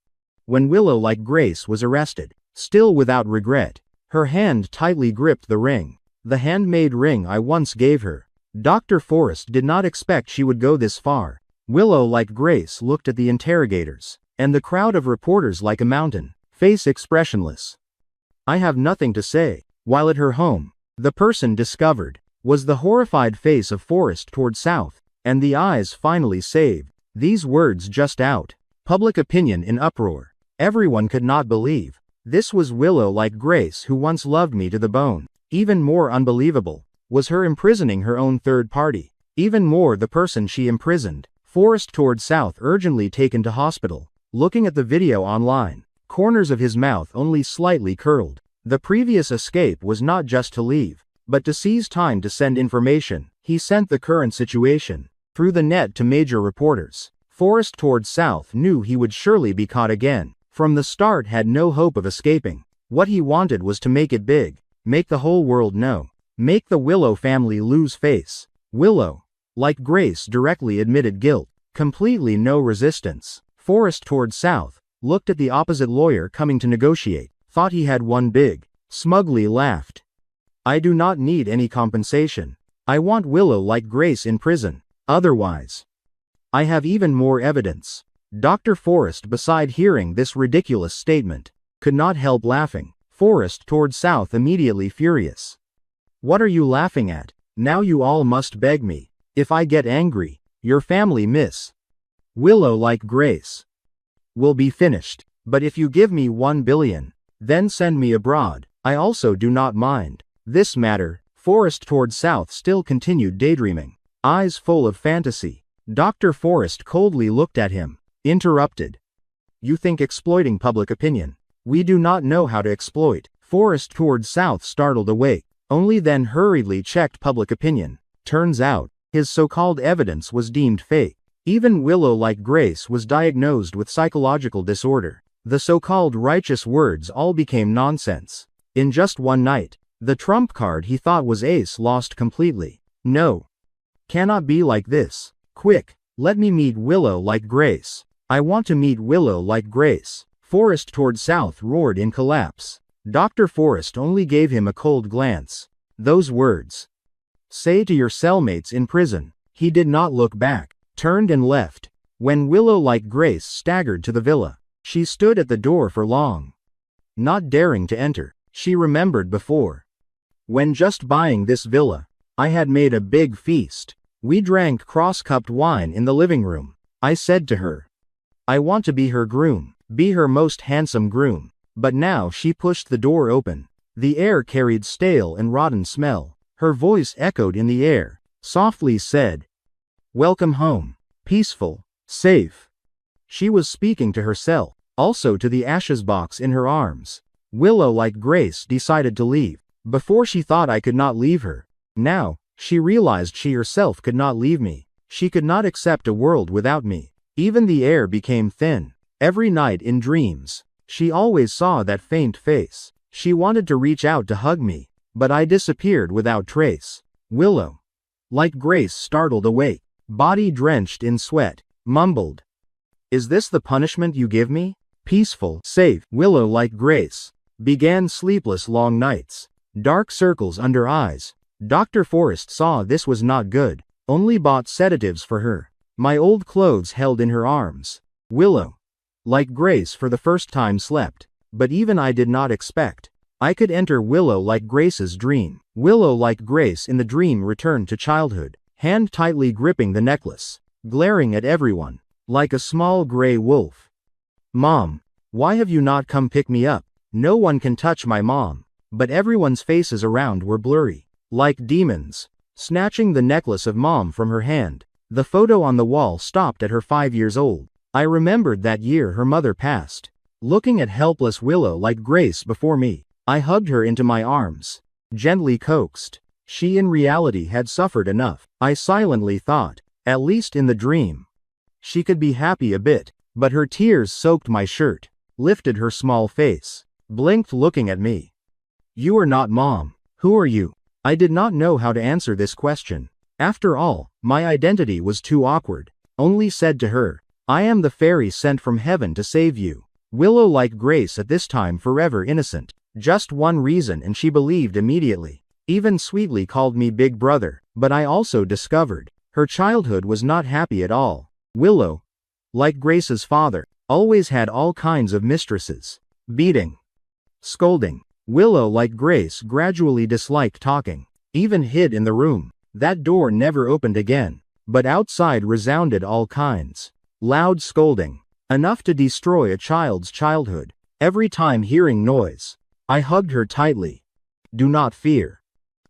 when Willow like Grace was arrested, still without regret, her hand tightly gripped the ring, the handmade ring I once gave her. Dr. Forrest did not expect she would go this far. Willow like Grace looked at the interrogators, and the crowd of reporters like a mountain, face expressionless. I have nothing to say. While at her home, the person discovered was the horrified face of Forrest toward south, and the eyes finally saved. These words just out. Public opinion in uproar. Everyone could not believe. This was Willow like Grace who once loved me to the bone. Even more unbelievable was her imprisoning her own third party. Even more the person she imprisoned. Forrest toward south urgently taken to hospital. Looking at the video online, corners of his mouth only slightly curled. The previous escape was not just to leave, but to seize time to send information. He sent the current situation through the net to major reporters. Forrest toward south knew he would surely be caught again. From the start had no hope of escaping. What he wanted was to make it big. Make the whole world know. Make the Willow family lose face. Willow, like Grace, directly admitted guilt. Completely no resistance. Forrest toward south looked at the opposite lawyer coming to negotiate. Thought he had won big. Smugly laughed. I do not need any compensation. I want Willow like Grace in prison. Otherwise, I have even more evidence. Dr. Forrest, beside hearing this ridiculous statement, could not help laughing. Forrest toward south immediately furious. What are you laughing at? Now you all must beg me. If I get angry, your family, Miss Willow like Grace, will be finished. But if you give me 1 billion, then send me abroad. I also do not mind. This matter, Forrest toward south still continued daydreaming, eyes full of fantasy. Dr. Forrest coldly looked at him, interrupted. You think exploiting public opinion. We do not know how to exploit. Forrest toward south startled awake, only then hurriedly checked public opinion. Turns out, his so-called evidence was deemed fake. Even Willow like Grace was diagnosed with psychological disorder. The so-called righteous words all became nonsense. In just one night, the trump card he thought was ace lost completely. No. Cannot be like this. Quick, let me meet Willow like Grace. I want to meet Willow like Grace. Forrest toward south roared in collapse. Dr. Forrest only gave him a cold glance. Those words. Say to your cellmates in prison. He did not look back, turned and left. When Willow like Grace staggered to the villa, she stood at the door for long, not daring to enter. She remembered before, when just buying this villa, I had made a big feast. We drank cross-cupped wine in the living room. I said to her, I want to be her groom, be her most handsome groom. But now she pushed the door open. The air carried stale and rotten smell. Her voice echoed in the air, softly said, welcome home, peaceful, safe. She was speaking to herself, also to the ashes box in her arms. Willow like Grace decided to leave. Before she thought I could not leave her. Now, she realized she herself could not leave me. She could not accept a world without me. Even the air became thin. Every night in dreams, she always saw that faint face. She wanted to reach out to hug me, but I disappeared without trace. Willow, like Grace, startled awake, body drenched in sweat, mumbled, is this the punishment you give me? Peaceful, safe. Willow like Grace began sleepless long nights, dark circles under eyes. Dr. Forrest saw this was not good, only bought sedatives for her. My old clothes held in her arms. Willow, like Grace, for the first time slept, but even I did not expect I could enter Willow like Grace's dream. Willow like Grace in the dream returned to childhood, hand tightly gripping the necklace, glaring at everyone, like a small gray wolf. Mom, why have you not come pick me up? No one can touch my mom. But everyone's faces around were blurry, like demons. Snatching the necklace of mom from her hand, the photo on the wall stopped at her 5 years old. I remembered that year her mother passed. Looking at helpless Willow like Grace before me, I hugged her into my arms, gently coaxed. She in reality had suffered enough. I silently thought, at least in the dream, she could be happy a bit. But her tears soaked my shirt, lifted her small face, blinked looking at me. You are not mom. Who are you? I did not know how to answer this question. After all, my identity was too awkward. Only said to her, I am the fairy sent from heaven to save you. Willow like Grace at this time forever innocent. Just one reason and she believed immediately. Even sweetly called me big brother. But I also discovered, her childhood was not happy at all. Willow, like Grace's father, always had all kinds of mistresses. Beating. Scolding. Willow, like Grace, gradually disliked talking. Even hid in the room. That door never opened again. But outside resounded all kinds. Loud scolding. Enough to destroy a child's childhood. Every time hearing noise, I hugged her tightly. Do not fear.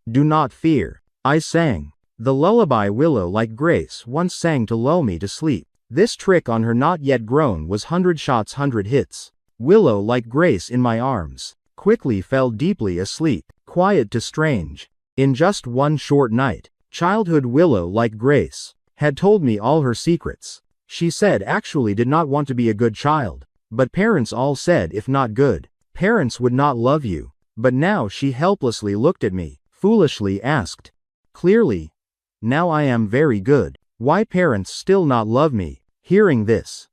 Do not fear. I sang. The lullaby Willow, like Grace, once sang to lull me to sleep. This trick on her not yet grown was 100 shots 100 hits. Willow, like Grace in my arms, quickly fell deeply asleep, quiet to strange. In just one short night, childhood Willow, like Grace, had told me all her secrets. She said actually did not want to be a good child, but parents all said if not good, parents would not love you. But now she helplessly looked at me, foolishly asked. Clearly, now I am very good. Why parents still not love me? Hearing this,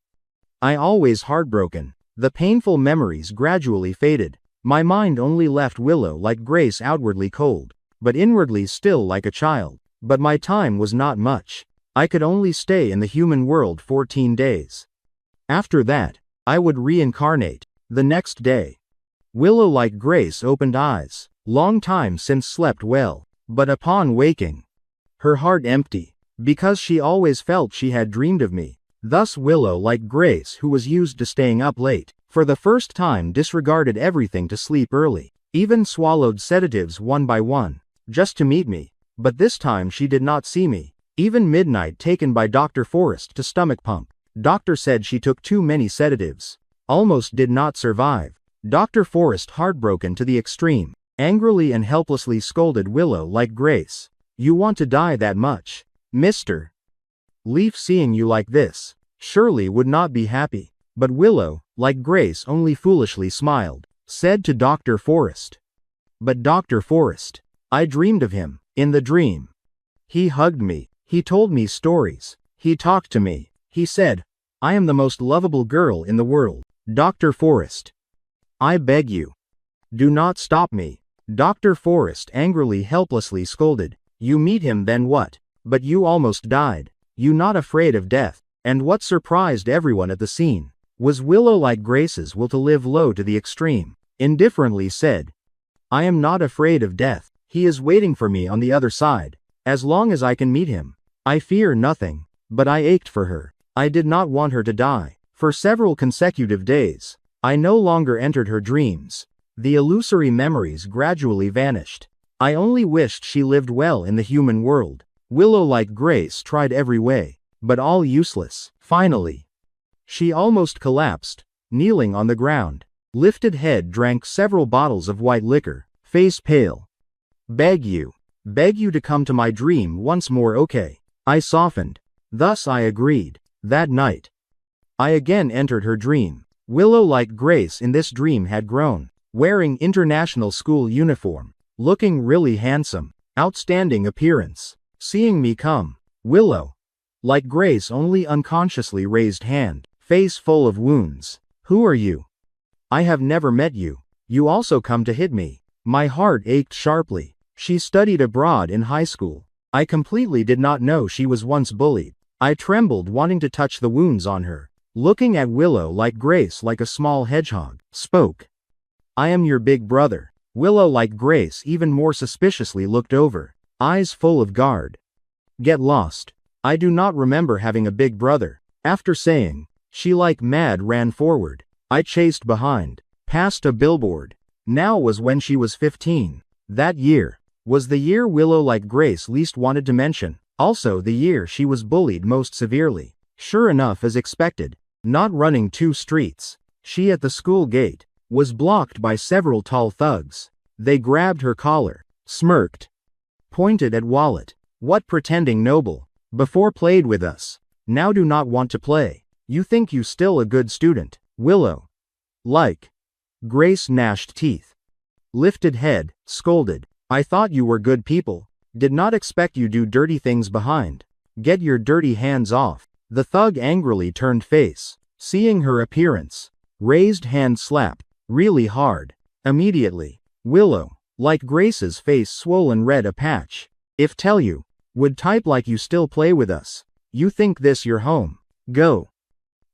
I always heartbroken. The painful memories gradually faded. My mind only left Willow, like Grace, outwardly cold, but inwardly still like a child. But my time was not much. I could only stay in the human world 14 days. After that, I would reincarnate. The next day, Willow, like Grace, opened eyes. Long time since slept well, but upon waking, her heart empty, because she always felt she had dreamed of me. Thus Willow, like Grace, who was used to staying up late, for the first time disregarded everything to sleep early, even swallowed sedatives one by one, just to meet me. But this time she did not see me. Even midnight taken by Dr. Forrest to stomach pump. Doctor said she took too many sedatives. Almost did not survive. Dr. Forrest, heartbroken to the extreme, angrily and helplessly scolded Willow, like Grace. You want to die that much? Mr. Leaf, seeing you like this, surely would not be happy. But Willow, like Grace, only foolishly smiled, said to Dr. Forrest. But Dr. Forrest, I dreamed of him. In the dream, he hugged me. He told me stories. He talked to me. He said, I am the most lovable girl in the world. Dr. Forrest, I beg you, do not stop me. Dr. Forrest angrily, helplessly scolded. You meet him, then what? But you almost died. You not afraid of death? And what surprised everyone at the scene was Willow, like Grace's will to live low to the extreme, indifferently said, I am not afraid of death. He is waiting for me on the other side. As long as I can meet him, I fear nothing. But I ached for her. I did not want her to die. For several consecutive days, I no longer entered her dreams. The illusory memories gradually vanished. I only wished she lived well in the human world. Willow, like Grace, tried every way, but all useless. Finally, she almost collapsed, kneeling on the ground. Lifted head, drank several bottles of white liquor, face pale. Beg you to come to my dream once more, okay? I softened. Thus I agreed. That night, I again entered her dream. Willow, like Grace, in this dream had grown, wearing international school uniform, looking really handsome, outstanding appearance. Seeing me come, Willow, like Grace, only unconsciously raised hand, face full of wounds. Who are you? I have never met you. You also come to hit me. My heart ached sharply. She studied abroad in high school. I completely did not know she was once bullied. I trembled, wanting to touch the wounds on her. Looking at Willow, like Grace, like a small hedgehog, spoke. I am your big brother. Willow, like Grace, even more suspiciously looked over, eyes full of guard. Get lost. I do not remember having a big brother. After saying, she like mad ran forward. I chased behind, past a billboard. Now was when she was 15. That year was the year Willow, like Grace, least wanted to mention. Also the year she was bullied most severely. Sure enough, as expected, not running 2 streets, she at the school gate was blocked by several tall thugs. They grabbed her collar, smirked, pointed at wallet. What pretending noble? Before played with us. Now do not want to play. You think you still a good student. Willow, like Grace, gnashed teeth, lifted head, scolded. I thought you were good people. Did not expect you do dirty things behind. Get your dirty hands off. The thug angrily turned face. Seeing her appearance, raised hand slapped, really hard. Immediately, Willow, like Grace's face swollen red a patch. If tell you, would type like you still play with us. You think this your home. Go.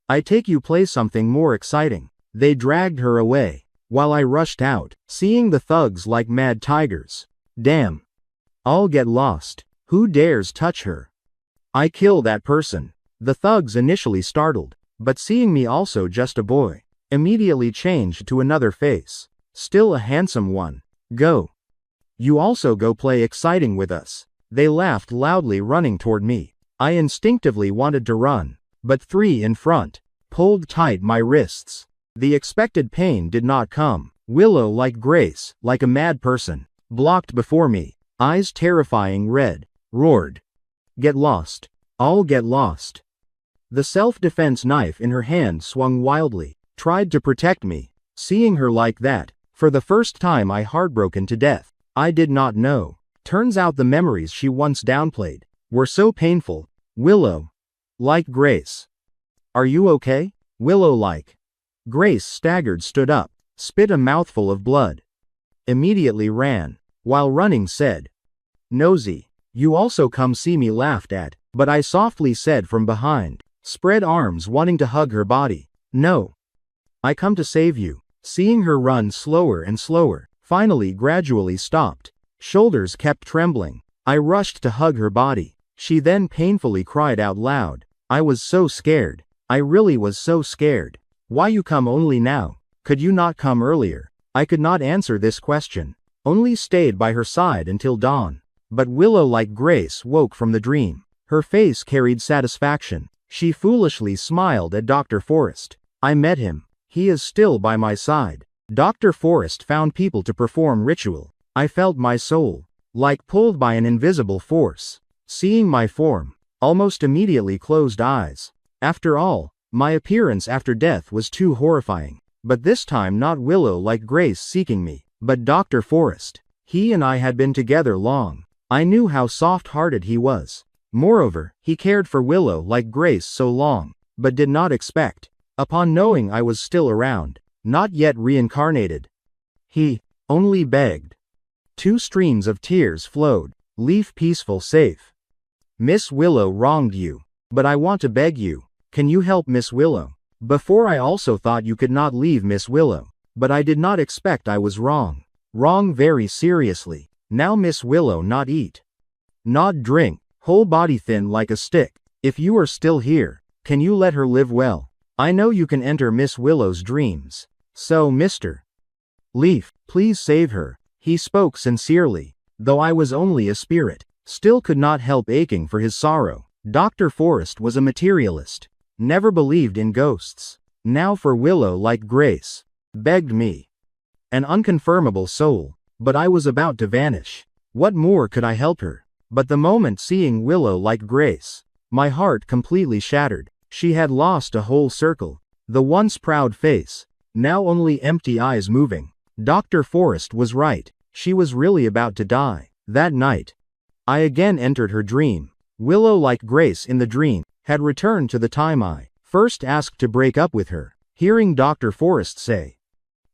I take you play something more exciting. They dragged her away, while I rushed out, seeing the thugs like mad tigers. Damn. I'll get lost. Who dares touch her? I kill that person. The thugs initially startled, but seeing me also just a boy, immediately changed to another face. Still a handsome one. Go. You also go play exciting with us. They laughed loudly, running toward me. I instinctively wanted to run, but three in front pulled tight my wrists. The expected pain did not come. Willow, like Grace, like a mad person, blocked before me, eyes terrifying red, roared. Get lost. I'll get lost. The self-defense knife in her hand swung wildly, tried to protect me. Seeing her like that, for the first time I heartbroken to death. I did not know. Turns out the memories she once downplayed were so painful. Willow, like Grace. Are you okay? Willow, like Grace staggered, stood up, spit a mouthful of blood. Immediately ran. While running said, Nosy, you also come see me, laughed at, but I softly said from behind, spread arms wanting to hug her body. No. I come to save you. Seeing her run slower and slower, finally gradually stopped. Shoulders kept trembling. I rushed to hug her body. She then painfully cried out loud. I was so scared. I really was so scared. Why you come only now? Could you not come earlier? I could not answer this question. Only stayed by her side until dawn. But Willow, like Grace, woke from the dream. Her face carried satisfaction. She foolishly smiled at Dr. Forrest. I met him. He is still by my side. Dr. Forrest found people to perform ritual. I felt my soul, like pulled by an invisible force. Seeing my form, almost immediately closed eyes. After all, my appearance after death was too horrifying. But this time not Willow, like Grace, seeking me, but Dr. Forrest. He and I had been together long. I knew how soft-hearted he was. Moreover, he cared for Willow, like Grace, so long, but did not expect, upon knowing I was still around, not yet reincarnated. He only begged. 2 streams of tears flowed. Leave peaceful, safe. Miss Willow wronged you, but I want to beg you. Can you help Miss Willow? Before I also thought you could not leave Miss Willow, but I did not expect I was wrong. Wrong very seriously. Now Miss Willow not eat, not drink, whole body thin like a stick. If you are still here, can you let her live well? I know you can enter Miss Willow's dreams. So Mr. Leaf, please save her. He spoke sincerely, though I was only a spirit, still could not help aching for his sorrow. Dr. Forrest was a materialist, never believed in ghosts. Now for Willow, like Grace, begged me. An unconfirmable soul, but I was about to vanish. What more could I help her? But the moment seeing Willow, like Grace, my heart completely shattered. She had lost a whole circle. The once proud face, now only empty eyes moving. Dr. Forrest was right. She was really about to die. That night, I again entered her dream. Willow, like Grace in the dream, had returned to the time I first asked to break up with her. Hearing Dr. Forrest say,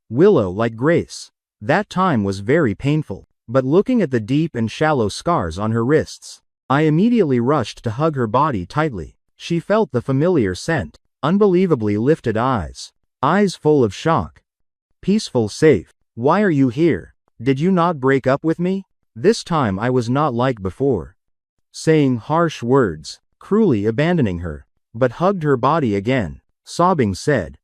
Willow, like Grace, that time was very painful, but looking at the deep and shallow scars on her wrists, I immediately rushed to hug her body tightly. She felt the familiar scent, unbelievably lifted eyes full of shock. Peaceful, safe. Why are you here? Did you not break up with me? This time I was not like before, saying harsh words, cruelly abandoning her, but hugged her body again, sobbing said,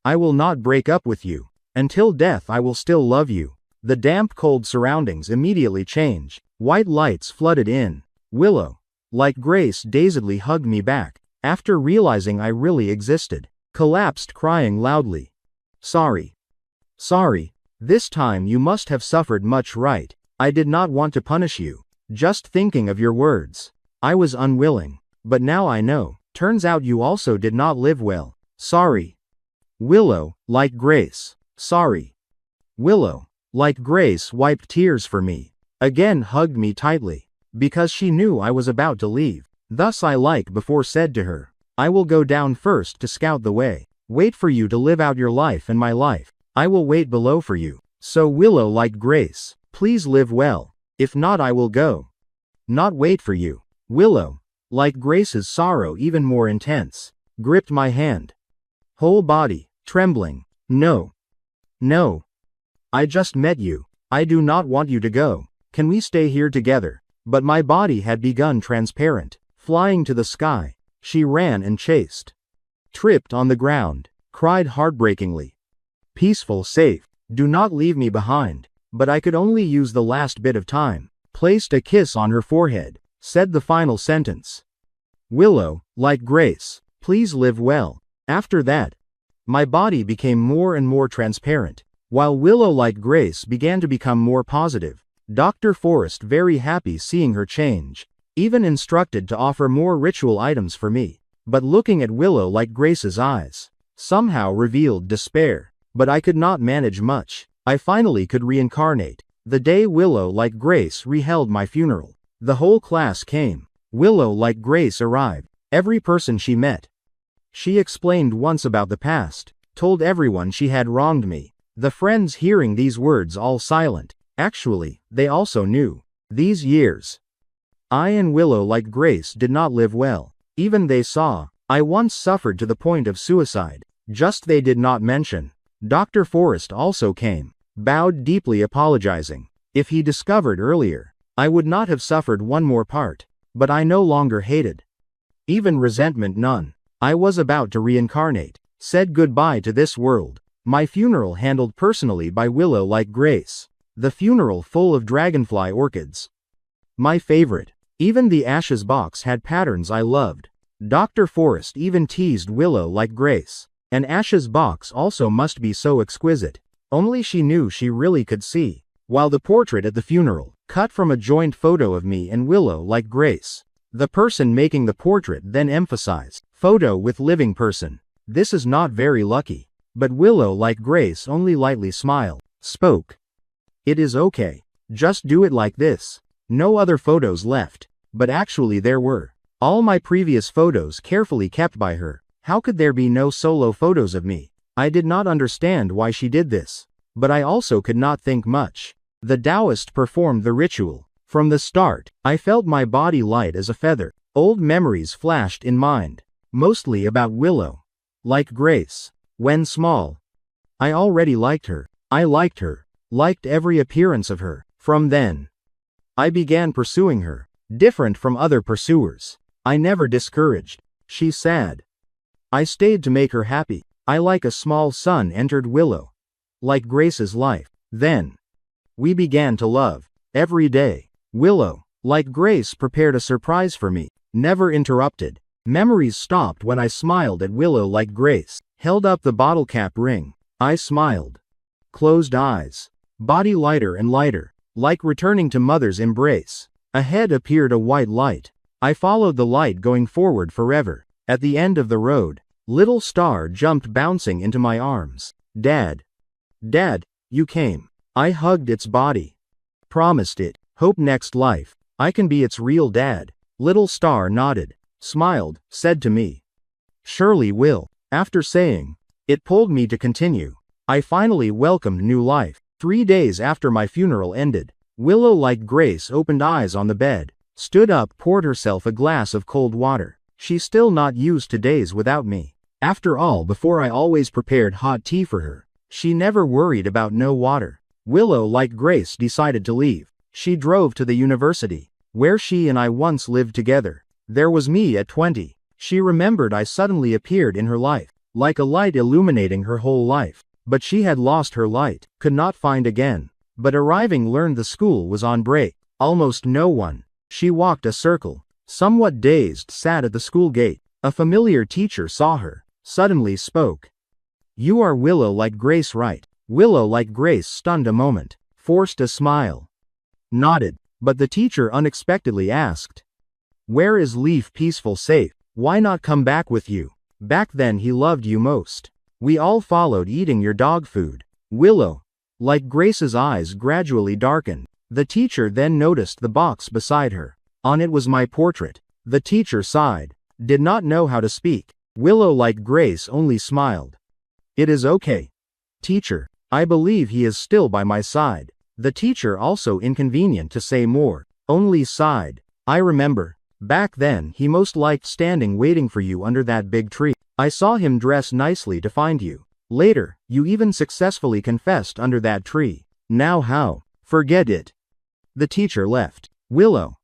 I will not break up with you. Until death I will still love you. The damp, cold surroundings immediately changed. White lights flooded in. Willow, like Grace, dazedly hugged me back, after realizing I really existed, collapsed crying loudly. Sorry. Sorry. This time you must have suffered much, right? I did not want to punish you. Just thinking of your words, I was unwilling. But now I know. Turns out you also did not live well. Sorry. Willow, like Grace. Sorry. Willow, like Grace, wiped tears for me. Again hugged me tightly, because she knew I was about to leave. Thus I, like before, said to her, I will go down first to scout the way. Wait for you to live out your life and my life. I will wait below for you. So Willow, like Grace, please live well. If not, I will go. Not wait for you. Willow, like Grace's sorrow even more intense, gripped my hand. Whole body, trembling. No. No. I just met you. I do not want you to go. Can we stay here together? But my body had begun transparent, flying to the sky. She ran and chased. Tripped on the ground, cried heartbreakingly. Peaceful, safe, do not leave me behind. But I could only use the last bit of time. Placed a kiss on her forehead, said the final sentence. Willow, like Grace, please live well. After that, my body became more and more transparent, while Willow, like Grace, began to become more positive. Dr. Forrest very happy seeing her change, even instructed to offer more ritual items for me. But looking at Willow, like Grace's eyes, somehow revealed despair. But I could not manage much. I finally could reincarnate. The day Willow, like Grace, reheld my funeral. The whole class came. Willow, like Grace, arrived. Every person she met. She explained once about the past, told everyone she had wronged me. The friends hearing these words all silent. Actually, they also knew. These years, I and Willow, like Grace, did not live well. Even they saw. I once suffered to the point of suicide. Just they did not mention. Dr. Forrest also came, bowed deeply apologizing. If he discovered earlier, I would not have suffered one more part. But I no longer hated. Even resentment none. I was about to reincarnate. Said goodbye to this world. My funeral handled personally by Willow, like Grace. The funeral full of dragonfly orchids. My favorite. Even the ashes box had patterns I loved. Dr. Forrest even teased Willow, like Grace. An ashes box also must be so exquisite. Only she knew she really could see. While the portrait at the funeral, cut from a joint photo of me and Willow, like Grace. The person making the portrait then emphasized, photo with living person. This is not very lucky. But Willow, like Grace, only lightly smiled. Spoke. It is okay. Just do it like this. No other photos left. But actually there were. All my previous photos carefully kept by her. How could there be no solo photos of me? I did not understand why she did this. But I also could not think much. The Taoist performed the ritual. From the start, I felt my body light as a feather. Old memories flashed in mind. Mostly about Willow. Like Grace. When small, I already liked her. I liked her. Liked every appearance of her. From then, I began pursuing her. Different from other pursuers. I never discouraged. She's sad. I stayed to make her happy. I, like a small son, entered Willow. Like Grace's life. Then, we began to love. Every day. Willow, like Grace, prepared a surprise for me. Never interrupted. Memories stopped when I smiled at Willow, like Grace. Held up the bottle cap ring. I smiled. Closed eyes. Body lighter and lighter. Like returning to mother's embrace. Ahead appeared a white light. I followed the light, going forward forever. At the end of the road, little star jumped, bouncing into my arms. Dad. Dad, you came. I hugged its body. Promised it. Hope next life, I can be its real dad. Little star nodded. Smiled, said to me. Surely will. After saying, it pulled me to continue. I finally welcomed new life. 3 days after my funeral ended, Willow, like Grace, opened eyes on the bed, stood up, poured herself a glass of cold water. She's still not used to days without me. After all, before I always prepared hot tea for her. She never worried about no water. Willow, like Grace, decided to leave. She drove to the university, where she and I once lived together. There was me at 20. She remembered I suddenly appeared in her life, like a light illuminating her whole life. But she had lost her light, could not find again. But arriving, learned the school was on break. Almost no one. She walked a circle, somewhat dazed, sat at the school gate. A familiar teacher saw her, suddenly spoke. You are Willow, like Grace, right? Willow, like Grace, stunned a moment, forced a smile. Nodded, but the teacher unexpectedly asked. Where is Leaf, peaceful, safe? Why not come back with you? Back then he loved you most. We all followed, eating your dog food. Willow, like Grace's eyes gradually darkened. The teacher then noticed the box beside her. On it was my portrait. The teacher sighed, did not know how to speak. Willow, like Grace, only smiled. It is okay. Teacher, I believe he is still by my side. The teacher, also inconvenient to say more, only sighed. I remember. Back then he most liked standing waiting for you under that big tree. I saw him dress nicely to find you. Later, you even successfully confessed under that tree. Now how? Forget it. The teacher left. Willow,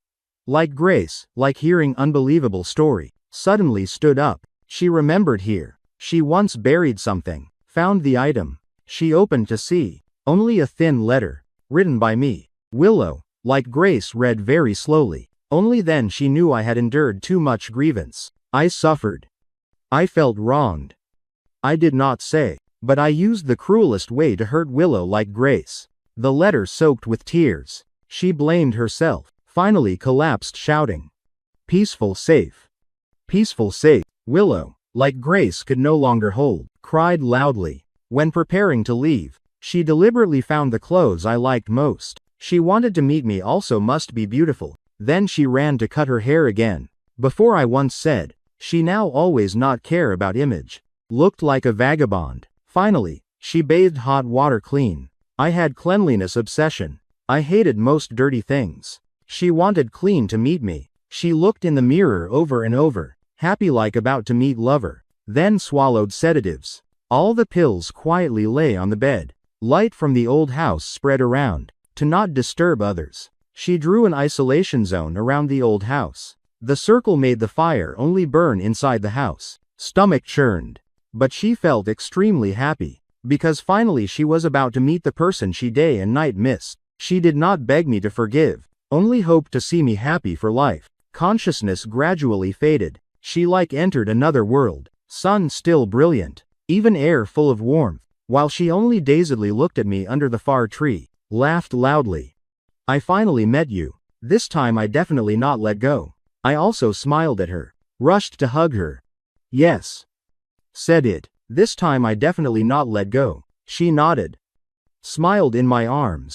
like Grace, like hearing unbelievable story, suddenly stood up. She remembered here. She once buried something, found the item. She opened to see only a thin letter, written by me. Willow, like Grace, read very slowly. Only then she knew I had endured too much grievance. I suffered. I felt wronged. I did not say, but I used the cruelest way to hurt Willow like Grace. The letter soaked with tears. She blamed herself, finally collapsed shouting. Peaceful safe. Peaceful safe. Willow, like Grace, could no longer hold, cried loudly. When preparing to leave, she deliberately found the clothes I liked most. She wanted to meet me also must be beautiful. Then she ran to cut her hair again. Before I once said, she now always not care about image. Looked like a vagabond. Finally, she bathed hot water clean. I had cleanliness obsession. I hated most dirty things. She wanted clean to meet me. She looked in the mirror over and over, happy like about to meet lover. Then swallowed sedatives. All the pills quietly lay on the bed. Light from the old house spread around, to not disturb others. She drew an isolation zone around the old house. The circle made the fire only burn inside the house. Stomach churned. But she felt extremely happy, because finally she was about to meet the person she day and night missed. She did not beg me to forgive, only hoped to see me happy for life. Consciousness gradually faded. She like entered another world. Sun still brilliant, even air full of warmth, while she only dazedly looked at me under the far tree, laughed loudly. I finally met you. This time I definitely not let go. I also smiled at her, rushed to hug her. Yes, said it. This time I definitely not let go. She nodded, smiled in my arms.